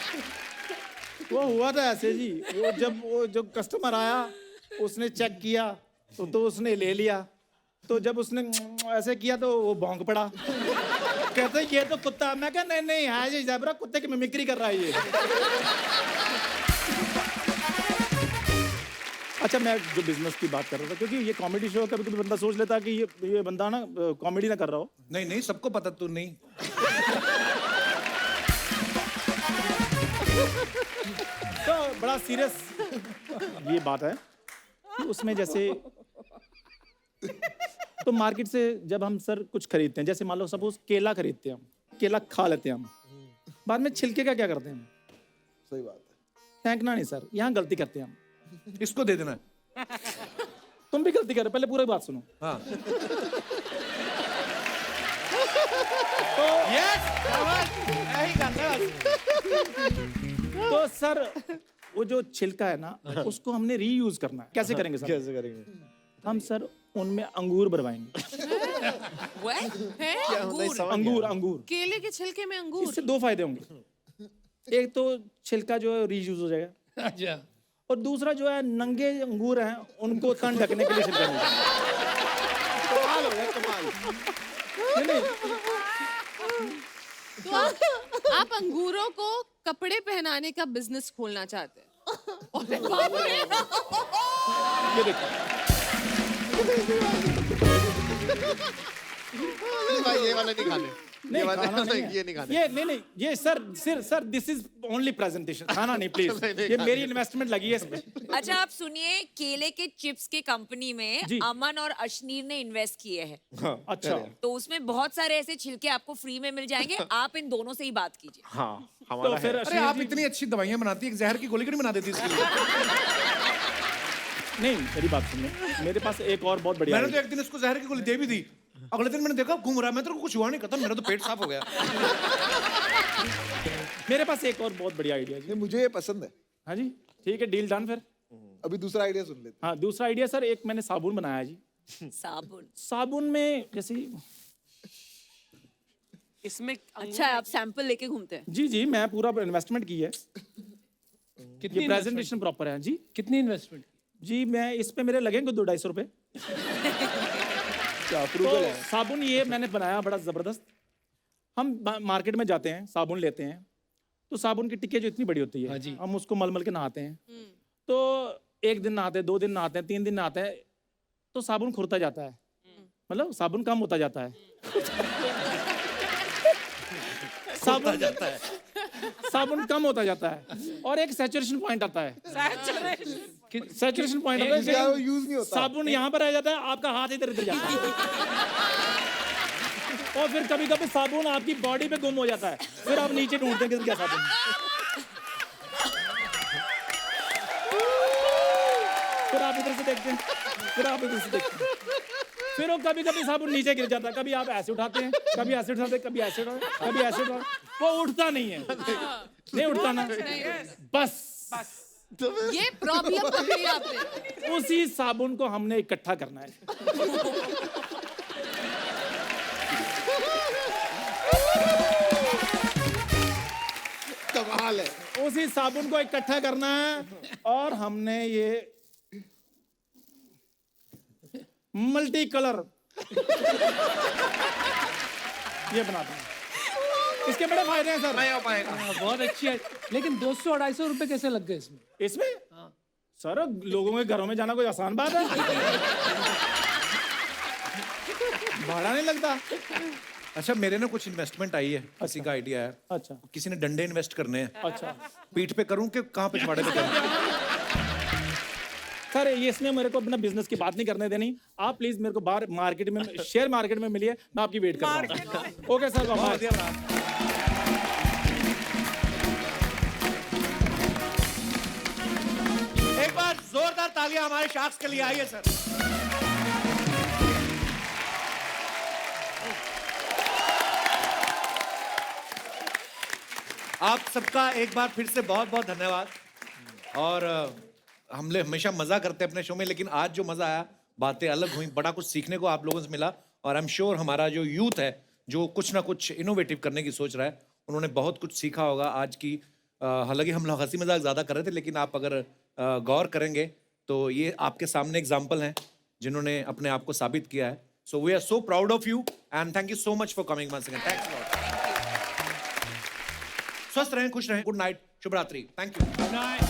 वो हुआ था ऐसे जी, वो जब कस्टमर आया उसने चेक किया तो उसने ले लिया, तो जब उसने ऐसे किया तो वो भौंक पड़ा, कहते ये तो कुत्ता। मैं कहा नहीं है ये ज़ेब्रा, कुत्ते की मिमिक्री कर रहा है ये। अच्छा मैं जो बिजनेस की बात कर रहा था, क्योंकि ये कॉमेडी शो, कभी कभी बंदा सोच लेता है कि ये बंदा ना कॉमेडी ना कर रहा हो। नहीं नहीं, सबको पता तू नहीं। तो बड़ा सीरियस ये बात है कि उसमें जैसे तो मार्केट से जब हम सर कुछ खरीदते हैं, जैसे मान लो सपोज केला खरीदते हैं, हम केला खा लेते हैं, हम बाद में छिलके का क्या करते हैं? सही बात है। फेंकना नहीं सर, यहाँ गलती करते हैं हम, इसको दे देना। तुम भी गलती कर रहे हो, पहले पूरी बात सुनो। हाँ। तो सर वो जो छिलका है ना, उसको हमने रीयूज करना है। कैसे करेंगे सर? कैसे करेंगे? हम सर उनमें अंगूर भरवाएंगे। अंगूर केले के छिलके में अंगूर? इससे 2 फायदे होंगे। एक तो छिलका जो है रीयूज हो जाएगा, अच्छा, और दूसरा जो है नंगे अंगूर हैं उनको तन ढकने के लिए छिलका मिलेगा। कमाल हो गया, कमाल। नहीं तो आप अंगूरों को कपड़े पहनाने का बिजनेस खोलना चाहते हैं? अरे बाप रे! ये देखो भाई ये वाले नहीं खाने, नहीं वाले खाना नहीं ये नहीं खाने। ये नहीं ये sir this is only presentation, खाना नहीं प्लीज। ये मेरी इन्वेस्टमेंट लगी है इसमें। अच्छा आप सुनिए, केले के चिप्स के कंपनी में जी। अमन और अशनीर ने इन्वेस्ट किए हैं, अच्छा तो उसमें बहुत सारे ऐसे छिलके आपको फ्री में मिल जाएंगे। आप इन दोनों से ही बात कीजिए। हाँ तो हमारा फिर है। अरे आप इतनी अच्छी दवाइयां बनाती है, एक जहर की गोली क्यों नहीं बना देती इसके लिए? नहीं मेरी बात सुनिए, मेरे पास एक और बहुत बढ़िया मैंने तो एक दिन इसको जहर की गोली दे भी दी, अगले दिन मैंने देखा घूम रहा है, मैं तो कुछ हुआ नहीं, खत्म, मेरा तो पेट साफ हो गया। मेरे पास एक और बहुत बढ़िया आइडिया जी। मुझे ये पसंद है। हाँ जी ठीक है, डील डन। फिर अभी दूसरा आइडिया सुन लेते हाँ दूसरा आइडिया सर, एक मैंने साबुन बनाया जी। साबुन में जैसे इसमें अच्छा है, आप सैंपल लेके घूमते हैं? जी मैं पूरा इन्वेस्टमेट की है। कितनी ये प्रेजेंटेशन प्रॉपर है जी। कितनी इन्वेस्टमेंट? जी मैं इस पे मेरे लगेंगे 200-250 रुपए। क्या अप्रूवल है? साबुन ये मैंने बनाया बड़ा जबरदस्त। हम मार्केट में जाते हैं, साबुन लेते हैं, तो साबुन की टिक्की जो इतनी बड़ी होती है, हाँ जी। हम उसको मल के नहाते हैं। तो 1 दिन नहाते हैं, 2 दिन नहाते हैं, 3 दिन नहाते हैं, तो साबुन खुरता जाता है, मतलब साबुन कम होता जाता है। साबुन जाता है, साबुन कम होता जाता है, और एक सैचुरेशन पॉइंट आता है। सैचुरेशन पॉइंट आता है, क्या वो यूज नहीं होता? साबुन यहाँ पर आ जाता है, आपका हाथ इधर इधर जाता है, और फिर कभी कभी साबुन आपकी बॉडी पे गुम हो जाता है, फिर आप नीचे ढूंढते हैं कि क्या साबुन। फिर आप इधर से देखते हैं, फिर आप इधर से देखते हैं, फिर वो कभी कभी साबुन नीचे गिर जाता है, कभी आप ऐसे उठाते हैं, कभी ऐसे उठाते हैं, कभी ऐसे उठाते हैं, कभी ऐसे उठाते हैं, वो उठता नहीं है, नहीं उठता ना, बस ये प्रॉब्लम पकड़ी आपने। उसी साबुन को हमने इकट्ठा करना है। कमाल है। उसी साबुन को इकट्ठा करना है, और हमने ये मल्टी कलर ये बनाते हैं। इसके बड़े फायदे हैं सर। नहीं हो पाएगा। बहुत अच्छी है, लेकिन 200-250 रुपए कैसे लग गए इसमें? इसमें सर लोगों के घरों में जाना कोई आसान बात है? भाड़ा नहीं लगता। अच्छा मेरे ना कुछ इन्वेस्टमेंट आई है, किसी का आइडिया है। अच्छा किसी ने डंडे इन्वेस्ट करने हैं। अच्छा पीठ पे करूं कि कहाँ पिछवाड़े पे करूं? सर ये इसने मेरे को अपना बिजनेस की बात नहीं करने देनी। आप प्लीज मेरे को बाहर मार्केट में, शेयर मार्केट में मिलिए, मैं आपकी वेट कर रहा हूँ। ओके सर, बहुत बाय। बढ़िया बात। एक बार जोरदार तालियां हमारे शार्क्स के लिए, आइए सर। आप सबका एक बार फिर से बहुत बहुत धन्यवाद। और हमने हमेशा मजा करते हैं अपने शो में, लेकिन आज जो मजा आया, बातें अलग हुई, बड़ा कुछ सीखने को आप लोगों से मिला। और आई एम श्योर हमारा जो यूथ है, जो कुछ ना कुछ इनोवेटिव करने की सोच रहा है, उन्होंने बहुत कुछ सीखा होगा आज की। हालांकि हम लोग हंसी मजाक ज्यादा कर रहे थे, लेकिन आप अगर गौर करेंगे तो ये आपके सामने एग्जाम्पल हैं जिन्होंने अपने आप को साबित किया है। So we are so proud of you and thank you so much for coming once again. Thanks lot. स्वस्थ रहें, खुश रहें। गुड नाइट, शुभ रात्रि। Thank you. Good night.